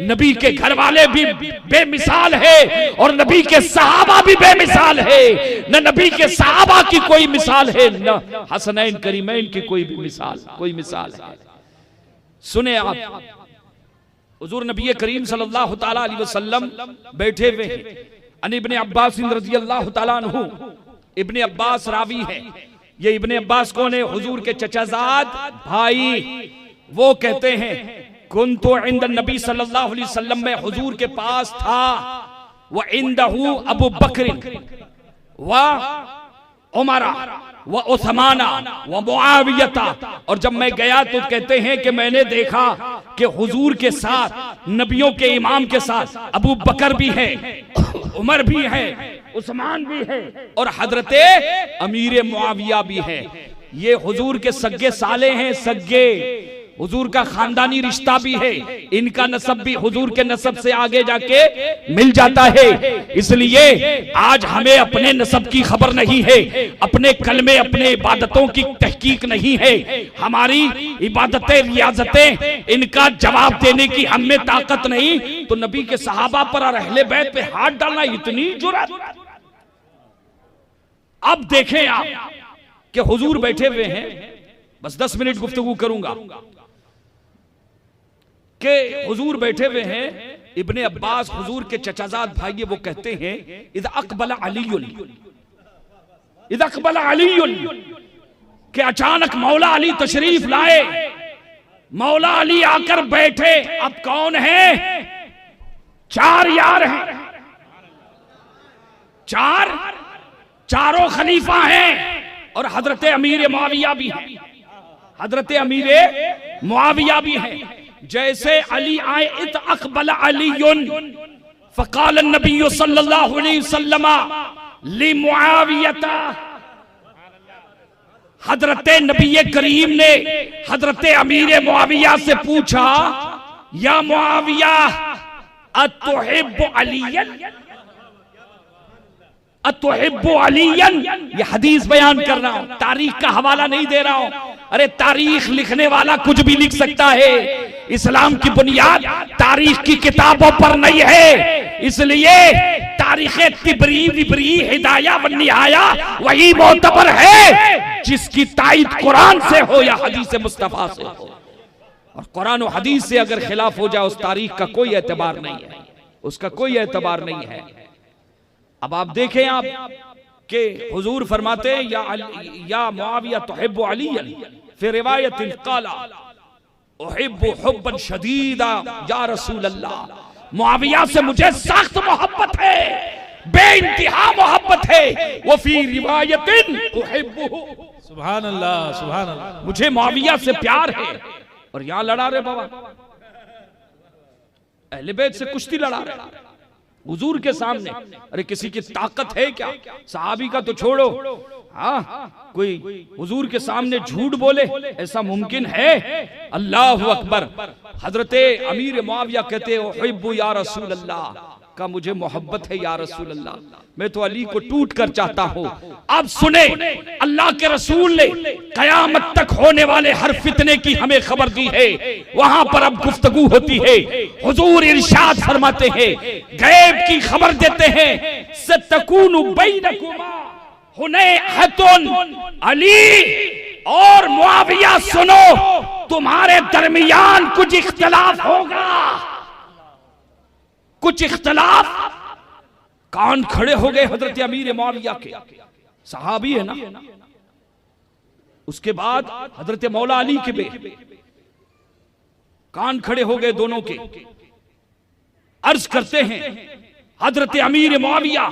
नबी के घर वाले भी बेमिसाल है, और नबी के सहाबा भी बेमिसाल है। न नबी के सहाबा की कोई मिसाल है, न हसनैन करीमैन की कोई मिसाल है। सुने आप, हुजूर नबी करीम सल्लल्लाहु तआला अलैहि वसल्लम बैठे हुए हैं। अन इब्ने अब्बास रज़ियल्लाहु तआला अन्हु, इब्ने अब्बास रावी है। ये इब्ने अब्बास कौन है? हुजूर के चचाजाद भाई। वो कहते हैं कुन्तु इंद नबी सल्लल्लाहु अलैहि वसल्लम, में हुजूर के पास था, व इंदहु अबू बकर व उमर व उस्माना व मुआविया। और जब मैं गया तो कहते हैं कि मैंने देखा कि हुजूर के साथ, नबियों के इमाम के साथ अबू बकर भी है, उमर भी है, उस्मान भी है, और हजरते अमीर मुआविया भी है। ये हुजूर के सगे साले हैं, सगे हुजूर का खानदानी रिश्ता भी है। इनका नसब भी हुजूर के नसब से आगे जाके मिल जाता है। इसलिए आज हमें अपने नसब की खबर नहीं है, अपने कलमे, अपने इबादतों की तहकीक नहीं है। हमारी इबादतें, रियाजतें, इनका जवाब देने की हम में ताकत नहीं, तो नबी के सहाबा पर और अहले बैत पे हाथ डालना, इतनी जुर्रत। अब देखें आप कि हुजूर बैठे हुए हैं, बस 10 मिनट गुफ्तगू करूंगा कि हुजूर बैठे हुए हैं। इब्ने अब्बास हुजूर के चचाजाद भाई है, वो कहते हैं इद अकबला अलीयुन, इद अकबला अलीयुन, कि अचानक मौला अली तशरीफ लाए। मौला अली आकर बैठे। अब कौन है? 4 यार हैं, चारों खलीफा हैं, और हजरत अमीर मुआविया भी है, हजरत अमीर मुआविया भी है। जैसे अली आए, इत अकबल अलीयुन फ़क़ाल नबी सल्लल्लाहु अलैहि वसल्लम लि मुआविया। हजरत नबी करीम ने हजरत अमीर मुआविया से पूछा, या मुआविया अतुहिब्बु अलियन, अतुहिब्बु अलियन। ये हदीस बयान कर रहा हूं, तारीख का हवाला नहीं दे रहा हूं। अरे तारीख लिखने वाला कुछ भी लिख सकता है, इस्लाम की बुनियाद तारीख की किताबों पर नहीं है। इसलिए तारीख तिबरी, विबरी, हिदाया व निहाया वही मोतबर है जिसकी तायद कुरान से हो या हदीस मुस्तफा से हो। और कुरान और हदीस से अगर खिलाफ हो जाए, उस तारीख का कोई एतबार नहीं है। उसका कोई एतबार नहीं है। अब आप देखें आप के हुजूर फरमाते हैं या मुआविया तुहिब्बु अलीयन, फिर रिवायत क़ाला उहिब्बु हुब्बन शदीदा या रसूल अल्लाह, मुआविया से मुझे सख्त मोहब्बत है, बेइंतहा मोहब्बत है। वो फी रिवायतिन उहिब्बु, सुभान अल्लाह सुभान अल्लाह, मुझे मुआविया से प्यार है। और यहां लड़ा रहे बाबा, अहले बैत से कुश्ती लड़ा रहे हुजूर के सामने। अरे किसी की ताकत है क्या? सहाबी का तो छोड़ो, हाँ कोई हुजूर के सामने झूठ बोले, ऐसा मुमकिन है? अल्लाहु अकबर। हजरते अमीर मुआविया कहते हो हुब्बु या रसूल अल्लाह, का मुझे मोहब्बत है या रसूल अल्लाह, मैं तो अली को टूट कर चाहता हूँ। अब सुने, अल्लाह के रसूल ने कयामत तक होने वाले हर फितने की हमें खबर दी है। वहां पर अब गुफ्तगू होती है। हुजूर इरशाद फरमाते हैं, गैब की खबर देते हैं, सतकूनु बैनकुमा हुनैहतुन, अली और मुआविया सुनो, तुम्हारे दरमियान कुछ इख्तिलाफ होगा, कुछ इख्तिलाफ। कान खड़े हो गए हजरत अमीर मुआविया के, सहाबी है ना। उसके बाद हजरत मौला अली के बे कान खड़े हो गए दोनों के। अर्ज करते हैं हजरत अमीर मुआविया,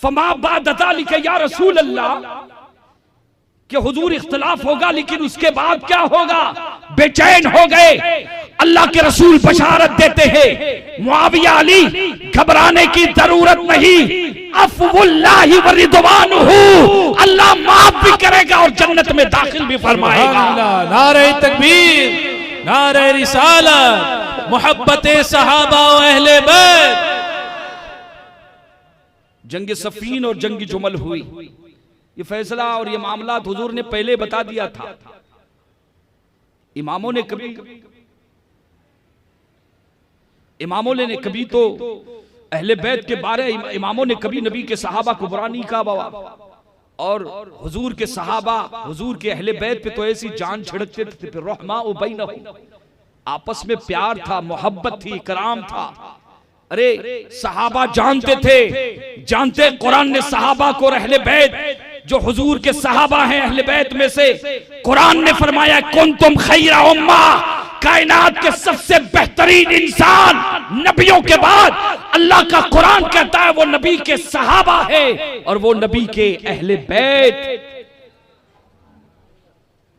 फमा बाद ज़ालिक या रसूल अल्लाह, कि हुजूर इख्तिलाफ होगा लेकिन उसके बाद क्या होगा? बेचैन हो गए। अल्लाह के रसूल बशारत देते हैं, मुआविया अली घबराने की जरूरत नहीं, अफ़वुल्लाहि व रिदवानुहु, अल्लाह माफ भी करेगा और जन्नत में दाखिल भी फरमाएगा। नारे तकबीर, नारे रिसालत, मोहब्बते सहाबा व अहले बैत। जंग सफीन और जंग जुमल हुई। ये फैसला और ये मामला हुजूर ने पहले बता दिया था। इमामों ने कभी तो अहले बैत के बारे, इमामों ने कभी नबी के सहाबा को बुरा नहीं कहा बाबा, और हुजूर के सहाबा, हुजूर के अहले बैत पे तो ऐसी जान छिड़कते थे, रहमा बैनहुम, आपस में प्यार था, मोहब्बत थी, इकराम था। अरे सहाबा जानते कुरान ने सहाबा को, अहले बैत जो हुजूर के सहाबा हैं अहले बैत में से, कुरान ने फरमाया कुंतुम खैरा उम्मा, कायनात के सबसे बेहतरीन इंसान नबियों के बाद अल्लाह का कुरान कहता है वो नबी के सहाबा है और वो नबी के अहले बैत,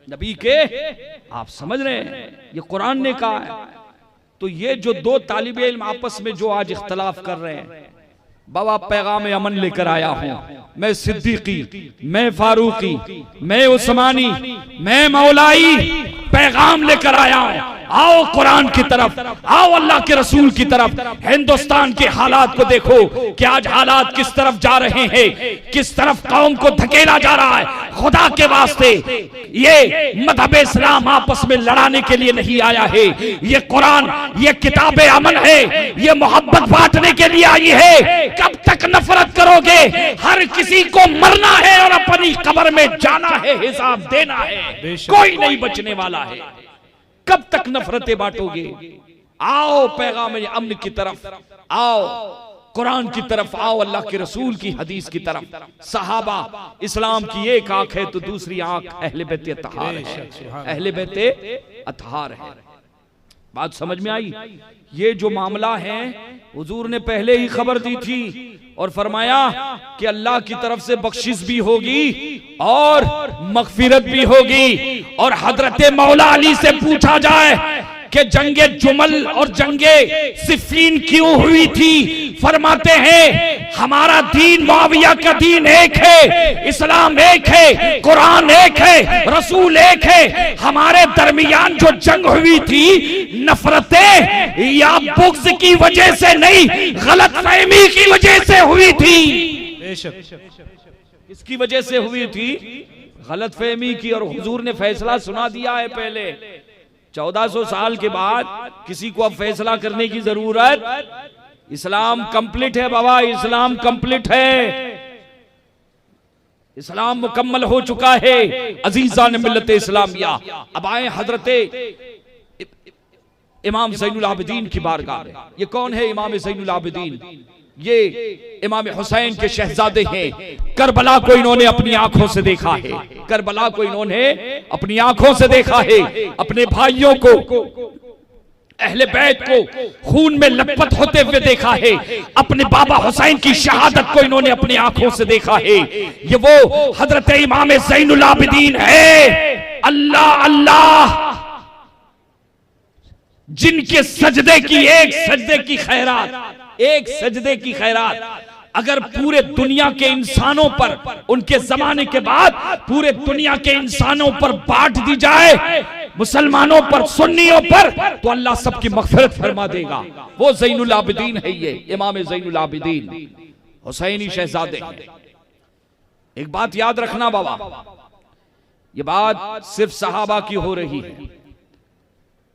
नबी के, आप समझ रहे हैं, ये कुरान ने कहा है। तो ये जो दो तालिबे इल्म आपस में जो आज इख्तलाफ कर रहे हैं, बाबा पैगाम अमन लेकर आया हूं, मैं सिद्दीकी, मैं फारूकी, मैं उस्मानी, मैं मौलाई, पैगाम लेकर आया हूं। आओ कुरान की तरफ, आओ अल्लाह के रसूल की तरफ। हिंदुस्तान के हालात को देखो कि आज हालात किस तरफ जा रहे हैं, किस तरफ कौम को धकेला जा रहा है। खुदा के वास्ते ये मजहब इस्लाम आपस में लड़ाने के लिए नहीं आया है। ये कुरान, ये किताब अमन है, ये मोहब्बत बांटने के लिए आई है। कब तक नफरत करोगे? हर किसी को मरना है और अपनी कब्र में जाना है, हिसाब देना है, कोई नहीं बचने वाला है। कब तक नफरतें बांटोगे? आओ पैगाम अमन की तरफ, आओ कुरान की तरफ, आओ अल्लाह के रसूल की हदीस की तरफ। सहाबा इस्लाम की एक आंख है तो दूसरी आंख अहले बैत अतहार है, अहले बैत अतहार है। बात समझ में आई? ये जो मामला है हुजूर ने पहले ही खबर दी थी और फरमाया कि अल्लाह की तरफ से बख्शिश भी होगी और मगफिरत भी होगी। और हजरत मौला अली से पूछा जाए कि जंगे जुमल और जंगे सिफीन क्यों हुई थी, फरमाते हैं हमारा दीन मुआविया का दीन एक है, इस्लाम एक है, कुरान एक है, रसूल एक है। हमारे दरमियान जो जंग हुई थी नफरतें या बुग़्ज़ की वजह से नहीं, गलतफहमी की वजह से हुई थी। इसकी वजह से हुई थी गलतफहमी की। और हुजूर ने फैसला सुना दिया है पहले। 1400 साल के बाद किसी को अब फैसला करने की जरूरत, इस्लाम कंप्लीट है बाबा, इस्लाम कंप्लीट है, इस्लाम मुकम्मल हो चुका है। अजीजा ने मिल्लत इस्लामिया। अब आए हजरत इमाम ज़ैनुल आबिदीन की बारगाह में। ये कौन है इमाम ज़ैनुल आबिदीन? ये इमाम हुसैन के शहजादे हैं। करबला को इन्होंने अपनी आंखों से देखा है, करबला को इन्होंने अपनी आंखों से देखा है। अपने भाइयों को, अहले बैत को खून में लपत होते हुए देखा है। अपने बाबा हुसैन की शहादत को इन्होंने अपनी आंखों से देखा है। ये वो हजरत इमाम ज़ैनुल आबिदीन है। अल्लाह अल्लाह, जिनके सजदे की एक सजदे की खैरात, एक सजदे की खैरात अगर पूरे दुनिया के इंसानों पर, उनके जमाने के बाद पूरे दुनिया के इंसानों पर बांट दी जाए, मुसलमानों पर, सुन्नियों पर, तो अल्लाह सबकी मग़फ़िरत फरमा देगा। वो ज़ैनुल आबिदीन है, ये इमाम ज़ैनुल आबिदीन हुसैनी शहजादे हैं। एक बात याद रखना बाबा, ये बात सिर्फ सहाबा की हो रही है।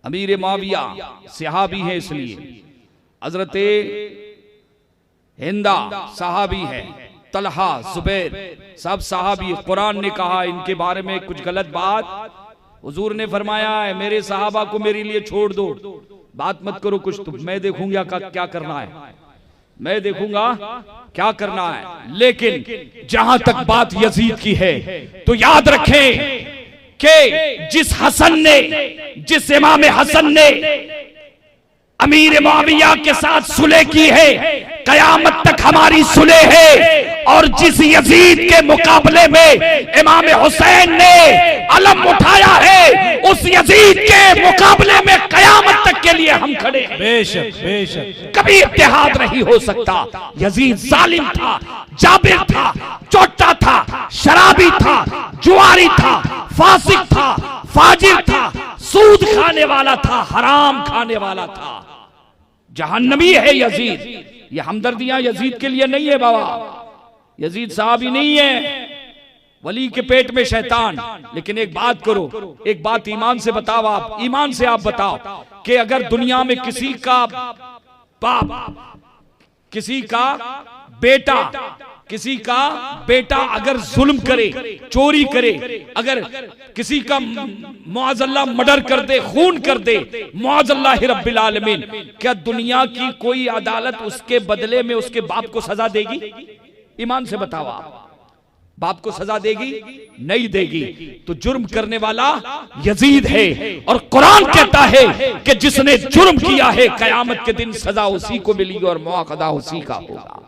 अमीर मुआविया सहाबी है, इसलिए हजरत हिंदा सहाबी है, तलहा, जुबैर सब सहाबी। कुरान ने कहा इनके बारे में कुछ गलत बात, हुजूर ने फरमाया है मेरे सहाबा को मेरे लिए छोड़ दो, बात मत करो कुछ, तो मैं देखूंगा क्या करना है, मैं देखूंगा क्या करना है। लेकिन जहां तक बात यजीद की है तो याद रखें कि जिस इमाम हसन ने अमीर मुआविया के साथ सुलह की है, कयामत तक हमारी सुलह है। और जिस यजीद के मुकाबले में इमाम हुसैन ने अलम उठाया है, उस यजीद के मुकाबले में कयामत तक के लिए हम खड़े हैं। बेशक बेशक, कभी इत्तेहाद नहीं हो सकता। यजीद जालिम था, जाबिर था, चोटा था, शराबी था, जुआरी था, फासिक था, फाजिर था, सूद खाने वाला था, हराम खाने वाला था, जहन्नमी है यजीद। ये हमदर्दियां यजीद के लिए नहीं है बाबा, यजीद साहब ही नहीं है, वली के पेट में शैतान। लेकिन एक बात करो, एक बात ईमान से बताओ, आप ईमान से आप बताओ कि अगर दुनिया में किसी का बाप, किसी का बेटा अगर जुल्म करे, चोरी करे, अगर किसी का मुआज़ल्लाह मर्डर कर दे, खून कर दे, मुआज़ल्लाह रब्बिल आलमीन, क्या दुनिया की कोई अदालत उसके बदले में उसके बाप को सजा देगी? ईमान से बताओ, आप बाप को सजा देगी? नहीं देगी। तो जुर्म करने वाला यजीद है, और कुरान कहता है कि जिसने जुर्म किया है कयामत के दिन सजा उसी को मिलेगी और मुआक़दा उसी का होगा।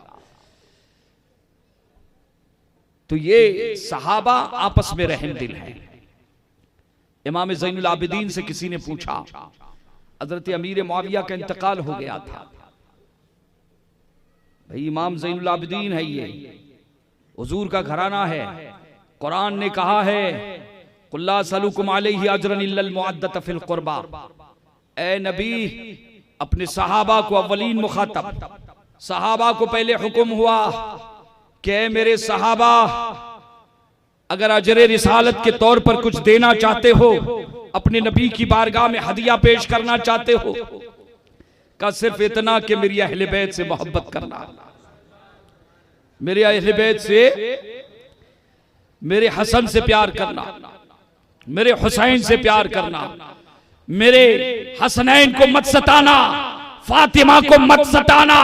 तो ये सहाबा आपस में रहमदिल हैं। इमाम ज़ैनुल आबिदीन से किसी ने पूछा, हजरत अमीर मुआविया का इंतकाल हो गया था, भाई इमाम ज़ैनुल आबिदीन है, ये हुजूर का घराना है, कुरान ने कहा है कुल्ला सलुकुम अलैहि अजरन इल्लल मुअद्दत फिल कुर्बा। ए नबी, अपने सहाबा को, अव्वलीन मुखातब सहाबा को पहले हुक्म हुआ कि मेरे सहाबा, अगर अजरे रिसालत के तौर पर कुछ देना चाहते हो, अपने नबी की बारगाह में हदिया पेश करना चाहते हो, का सिर्फ इतना कि मेरी अहले बैत से मोहब्बत करना, मेरे अहले बैत से, मेरे हसन से प्यार करना, मेरे हुसैन से प्यार करना, मेरे हसनैन को मत सताना, फातिमा को मत सताना,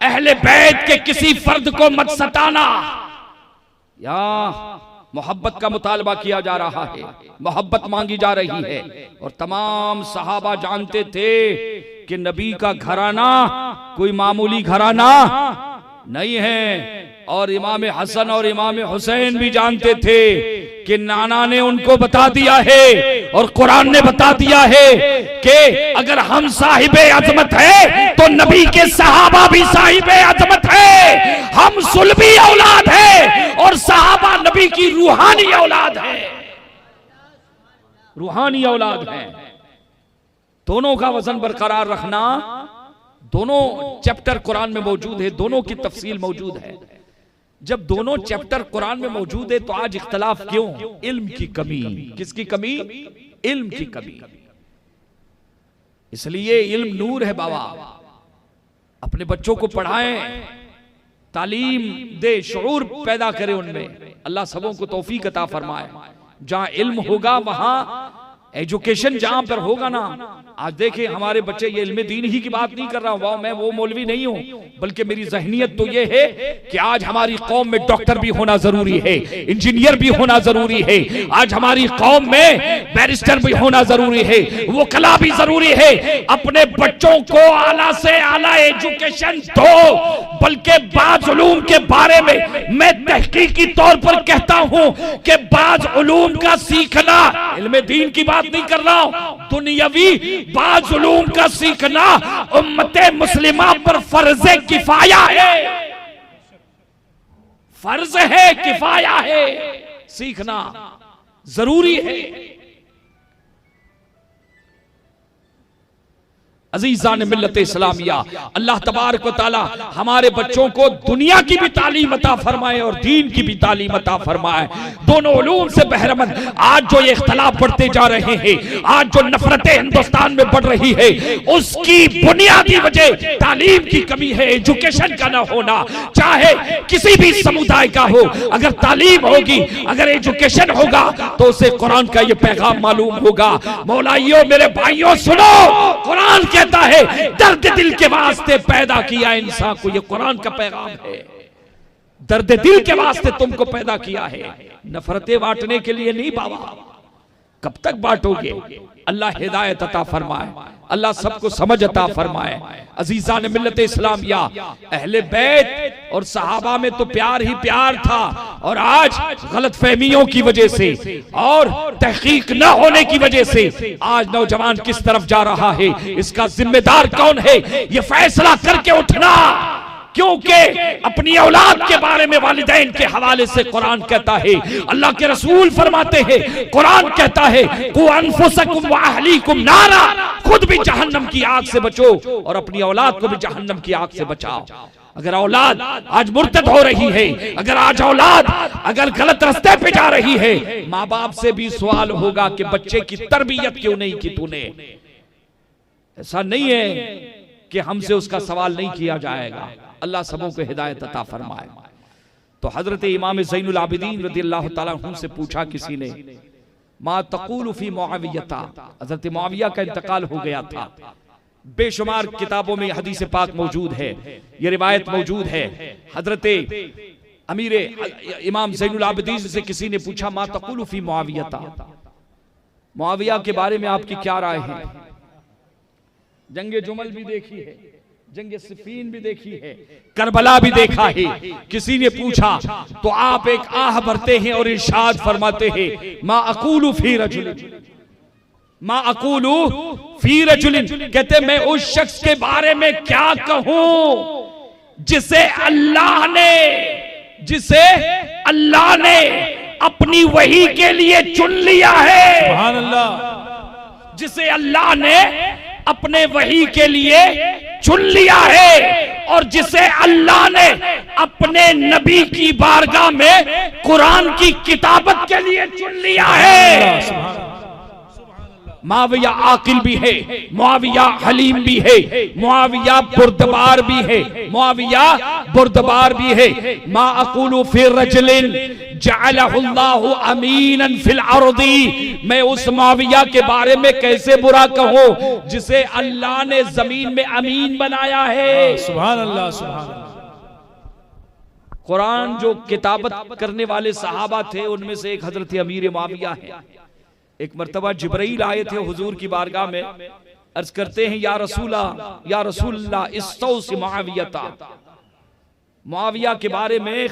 अहले बैत के किसी फर्द को मत सताना। यहां मोहब्बत का मुतालबा किया जा रहा है, मोहब्बत मांगी जा रही है। और तमाम सहाबा जानते थे कि नबी का घराना कोई मामूली घराना नहीं है। और इमाम हसन और इमाम हुसैन भी जानते थे कि नाना ने उनको बता दिया है और कुरान ने बता दिया है कि अगर हम साहिबे अजमत है तो नबी के सहाबा भी साहिबे अजमत है। हम सुलभी औलाद है और सहाबा नबी की रूहानी औलाद है, रूहानी औलाद है। दोनों का वजन बरकरार रखना, दोनों चैप्टर कुरान में मौजूद है, दोनों की तफसील मौजूद है। जब दोनों चैप्टर कुरान में मौजूद है तो आज इख्तलाफ क्यों? इल्म की कमी। किसकी कमी? इल्म की कमी। इसलिए इल्म नूर है बाबा, अपने बच्चों को पढ़ाएं, तालीम दे, शऊर पैदा करें उनमें। अल्लाह सबों को तौफीक अता फरमाए। जहां इल्म होगा वहां एजुकेशन जहां पर होगा ना, आज देखिए हमारे बच्चे, ये इल्म दीन ही की बात नहीं कर रहा हूं, वाह मैं वो मौलवी नहीं हूं, बल्कि मेरी ज़हनियत तो ये है कि आज हमारी कौम में डॉक्टर भी होना जरूरी है, इंजीनियर भी होना जरूरी है, आज हमारी कौम में बैरिस्टर भी होना जरूरी है, वो कला भी जरूरी है। अपने बच्चों को आला से आला एजुकेशन दो, बल्कि बाज़ उलूम के बारे में मैं तहकीकी तौर पर कहता हूं कि बाज़ उलूम का सीखना, इल्म दीन की बात नहीं कर रहा हूं, दुनियावी बाज़ उलूम का सीखना उम्मते मुस्लिमा पर फर्ज़े किफाया है, फर्ज है, किफाया है, सीखना जरूरी है। अजीज़ान मिल्लत इस्लामिया, अल्लाह तबारक व तआला हमारे बच्चों को दुनिया की भी तालीम अता फरमाए और दीन की भी तालीम अता फरमाए, दोनों उलूम से बहरमंद। आज जो ये इख्तलाफ बढ़ते जा रहे हैं, आज जो नफरतें हिंदुस्तान में बढ़ रही है, उसकी बुनियादी वजह तालीम की कमी है, एजुकेशन का ना होना। चाहे किसी भी समुदाय का हो, अगर तालीम होगी, अगर एजुकेशन होगा, तो उसे कुरान का ये पैगाम मालूम होगा। मौलाइयों, मेरे भाइयों, सुनो, कुरान कहता है दर्द दिल के वास्ते पैदा किया इंसान को, ये कुरान का पैगाम है। दर्द दिल के वास्ते तुमको पैदा किया है, नफरतें बांटने के लिए नहीं बाबा। कब तक बांटोगे? अल्लाह हिदायत अता फरमाए, अल्लाह सबको समझ अता फरमाए। अजीज़ान मिल्लत इस्लामिया, अहले बैत और सहाबा में तो प्यार ही प्यार था, और आज गलत फहमियों की वजह से और तहकीक न होने की वजह से आज नौजवान किस तरफ जा रहा है, इसका जिम्मेदार कौन है? ये फैसला करके उठना, क्योंकि अपनी औलाद के बारे में वालिदैन के हवाले से कुरान कहता है, अल्लाह के रसूल फरमाते हैं, कुरान कहता है कु अनफुसकुम व अहलीकुम नारा, खुद भी जहन्नम की आग से बचो और अपनी औलाद को भी जहन्नम की आग से बचाओ। अगर औलाद आज मुर्तद हो रही है, अगर आज औलाद अगर गलत रास्ते पे जा रही है, माँ बाप से भी सवाल होगा कि बच्चे की तरबियत क्यों नहीं की तूने। ऐसा नहीं है कि हमसे उसका सवाल नहीं किया जाएगा। अल्लाह सबों को हिदायत अता फरमाए। तो हजरत इमाम ज़ैनुल आबिदीन रज़ियल्लाहु ताला अन्हु से पूछा किसी ने, मा तक़ूलु फी मुआवियता, हजरत मुआविया का इंतकाल हो गया था। बेशुमार किताबों में हदीस पाक मौजूद है, ये रिवायत मौजूद है। हजरत अमीर इमाम ज़ैनुल आबिदीन से किसी ने पूछा, मा तक़ूलु फी मुआवियता, मुआविया के बारे में आपकी क्या राय है? जंगे जुमल भी देखी है, जंगे सिफीन भी देखी है, करबला भी देखा है। किसी ने पूछा तो आप एक आह भरते हैं और इरशाद फरमाते हैं, मा अकूलु फी रजुलिन, मा अकूलु फी रजुलिन, कहते मैं उस शख्स के बारे में क्या कहूं जिसे अल्लाह ने अपनी वही के लिए चुन लिया है। सुभान अल्लाह। जिसे अल्लाह ने अपने वही के लिए चुन लिया है और जिसे अल्लाह ने अपने नबी की बारगाह में कुरान की किताबत के लिए चुन लिया है। मुआविया आकिल भी है, मुआविया हलीम भी है, मुआविया बुर्दबार भी है, मुआविया बुर्दबार भी है। मा अक़ूलु फी रजुलिन जअलहुल्लाहु अमीनन फिल अर्दी, मैं उस मुआविया के बारे में कैसे बुरा कहूं जिसे अल्लाह ने जमीन में अमीन बनाया है। सुभान अल्लाह, सुभान अल्लाह। कुरान जो किताबत करने वाले सहाबा थे, उनमें से एक हजरत अमीर मुआविया है। एक मर्तबा जिब्राइल आए थे हुजूर की बारगाह में, अर्ज करते हैं, या रसूलल्लाह इस्तौसी मुआवियता, मुआविया के बारे में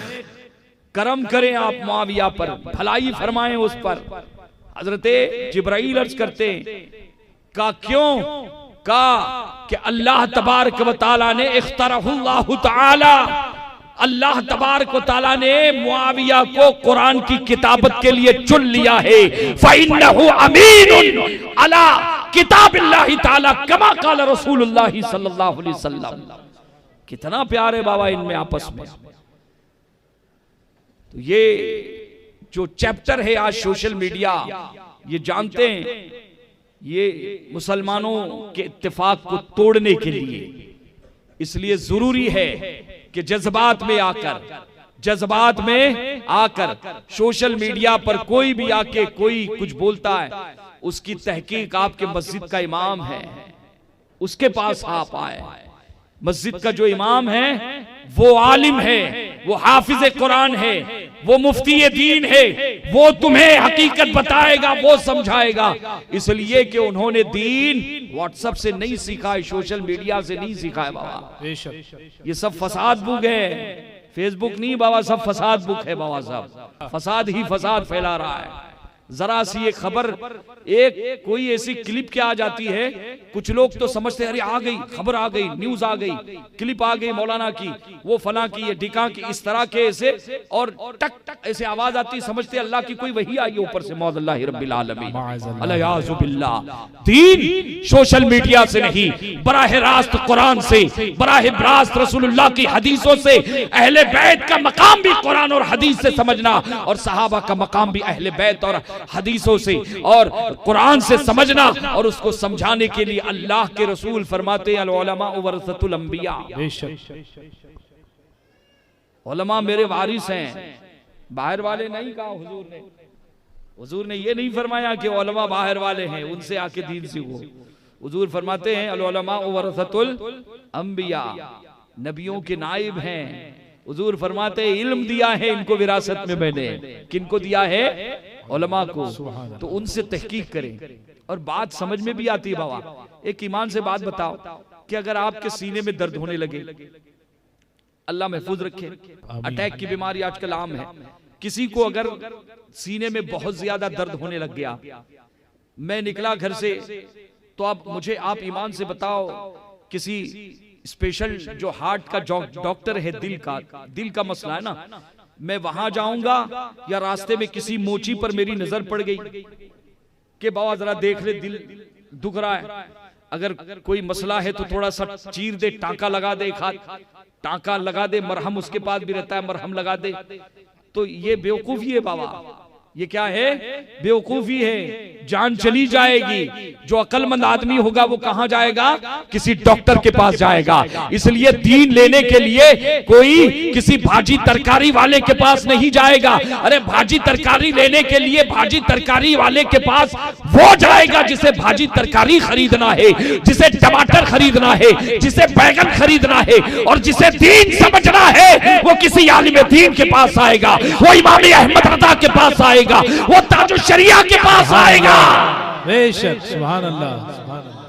करम करें आप, मुआविया पर भलाई फरमाएं उस पर। हजरत जिब्राइल अर्ज करते हैं, का क्यों? का कि अल्लाह तबारक व तआला ने इख्तरहुल्लाहु तआला, अल्लाह तबारक व तआला ने मुआविया को कुरान की किताबत के लिए चुन लिया है। फ़इन्नहु अमीनुन अला किताबिल्लाहि तआला कमा क़ाल रसूलुल्लाह सल्लल्लाहु अलैहि वसल्लम। कितना प्यार है बाबा इनमें आपस में। तो ये जो चैप्टर है आज सोशल मीडिया, ये जानते हैं, ये मुसलमानों के इत्तेफाक को तोड़ने के लिए, इसलिए जरूरी है कि जज्बात में आकर सोशल मीडिया पर कोई भी आके कोई कुछ बोलता है, उसकी तहकीक आपके मस्जिद का इमाम है, उसके पास आप आए। मस्जिद का जो इमाम है वो आलिम है, वो हाफिज कुरान है, वो मुफ्ती दीन है, वो तुम्हें हकीकत बताएगा, वो समझाएगा। इसलिए कि उन्होंने दीन व्हाट्सएप से नहीं सीखा है, सोशल मीडिया से नहीं सीखा है बाबा। ये सब फसाद बुक है, फेसबुक नहीं बाबा, सब फसाद बुक है बाबा साहब। फसाद ही फसाद फैला रहा है। जरा सी एक खबर, एक कोई ऐसी क्लिप क्या आ जाती है, कुछ लोग तो समझते हैं अरे आ गई खबर, आ गई न्यूज, आ गई क्लिप, आ गई मौलाना की, वो फला की, ये ढिका की, इस तरह के ऐसे, और टक टक ऐसे आवाज आती, समझते अल्लाह की कोई वही आई ऊपर से। मौज़ल्लाहि रब्बिल आलमीन, अलियाज़ु बिल्लाह। दीन सोशल मीडिया से नहीं, बराह रास्त कुरान से, बराह रास्त रसूलुल्लाह की हदीसों से। अहले बैत का मकाम भी कुरान और हदीस से समझना, और सहाबा का मकाम भी अहले बैत और हदीसों से और कुरान से समझना, और उसको समझाने के लिए अल्लाह के रसूल फरमाते हैं उलमा वरसतुल अंबिया। उलमा मेरे वारिस हैं, बाहर वाले नहीं कहा हुजूर ने। हुजूर ने ये नहीं फरमाया कि उलमा बाहर वाले हैं, उनसे आके दीन सीखो। हुजूर फरमाते हैं उलमा वरसतुल अंबिया, नबियों के नाइब हैं। हुजूर फरमाते हैं इल्म दिया है इनको विरासत में मैंने, किनको दिया है? उलमा को। तो उनसे तहकीक करें और बात समझ में भी आती है बाबा। एक ईमान से बात बताओ कि अगर आपके सीने में दर्द होने लगे, अल्लाह महफूज रखे, अटैक की बीमारी आजकल आम है, किसी को अगर सीने में बहुत ज्यादा दर्द होने लग गया, मैं निकला घर से, तो आप ईमान से बताओ, किसी स्पेशल जो हार्ट का डॉक्टर है, दिल का मसला है ना, मैं वहां जाऊंगा या रास्ते में किसी मोची पर मेरी नजर पड़ गई कि बाबा जरा देख ले दिल दुख रहा है, अगर कोई मसला है तो थोड़ा सा चीर दे, टांका लगा दे, एक हाथ टांका लगा दे, मरहम उसके पास भी रहता है, मरहम लगा दे। तो ये बेवकूफी है बाबा, ये क्या है? बेवकूफी है। जान चली जाएगी। जो अक्लमंद आदमी होगा वो कहां जाएगा? किसी डॉक्टर के पास जाएगा। इसलिए दीन लेने के लिए कोई किसी भाजी तरकारी वाले के पास नहीं जाएगा। अरे भाजी तरकारी लेने के लिए भाजी तरकारी वाले के पास वो जाएगा जिसे भाजी तरकारी खरीदना है, जिसे टमाटर खरीदना है, जिसे बैगन खरीदना है, और जिसे दीन समझना है वो किसी आलिम दीन के पास आएगा, वो इमाम अहमद रज़ा के पास आएगा, वो ताजुल शरिया के पास आएगा। बेशक, सुभान अल्लाह, सुभान अल्लाह।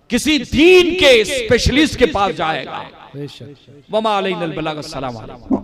किसी दीन के स्पेशलिस्ट के पास जाएगा। बेशक। वमा अलैना अल बलाग। अस्सलाम वालेकुम।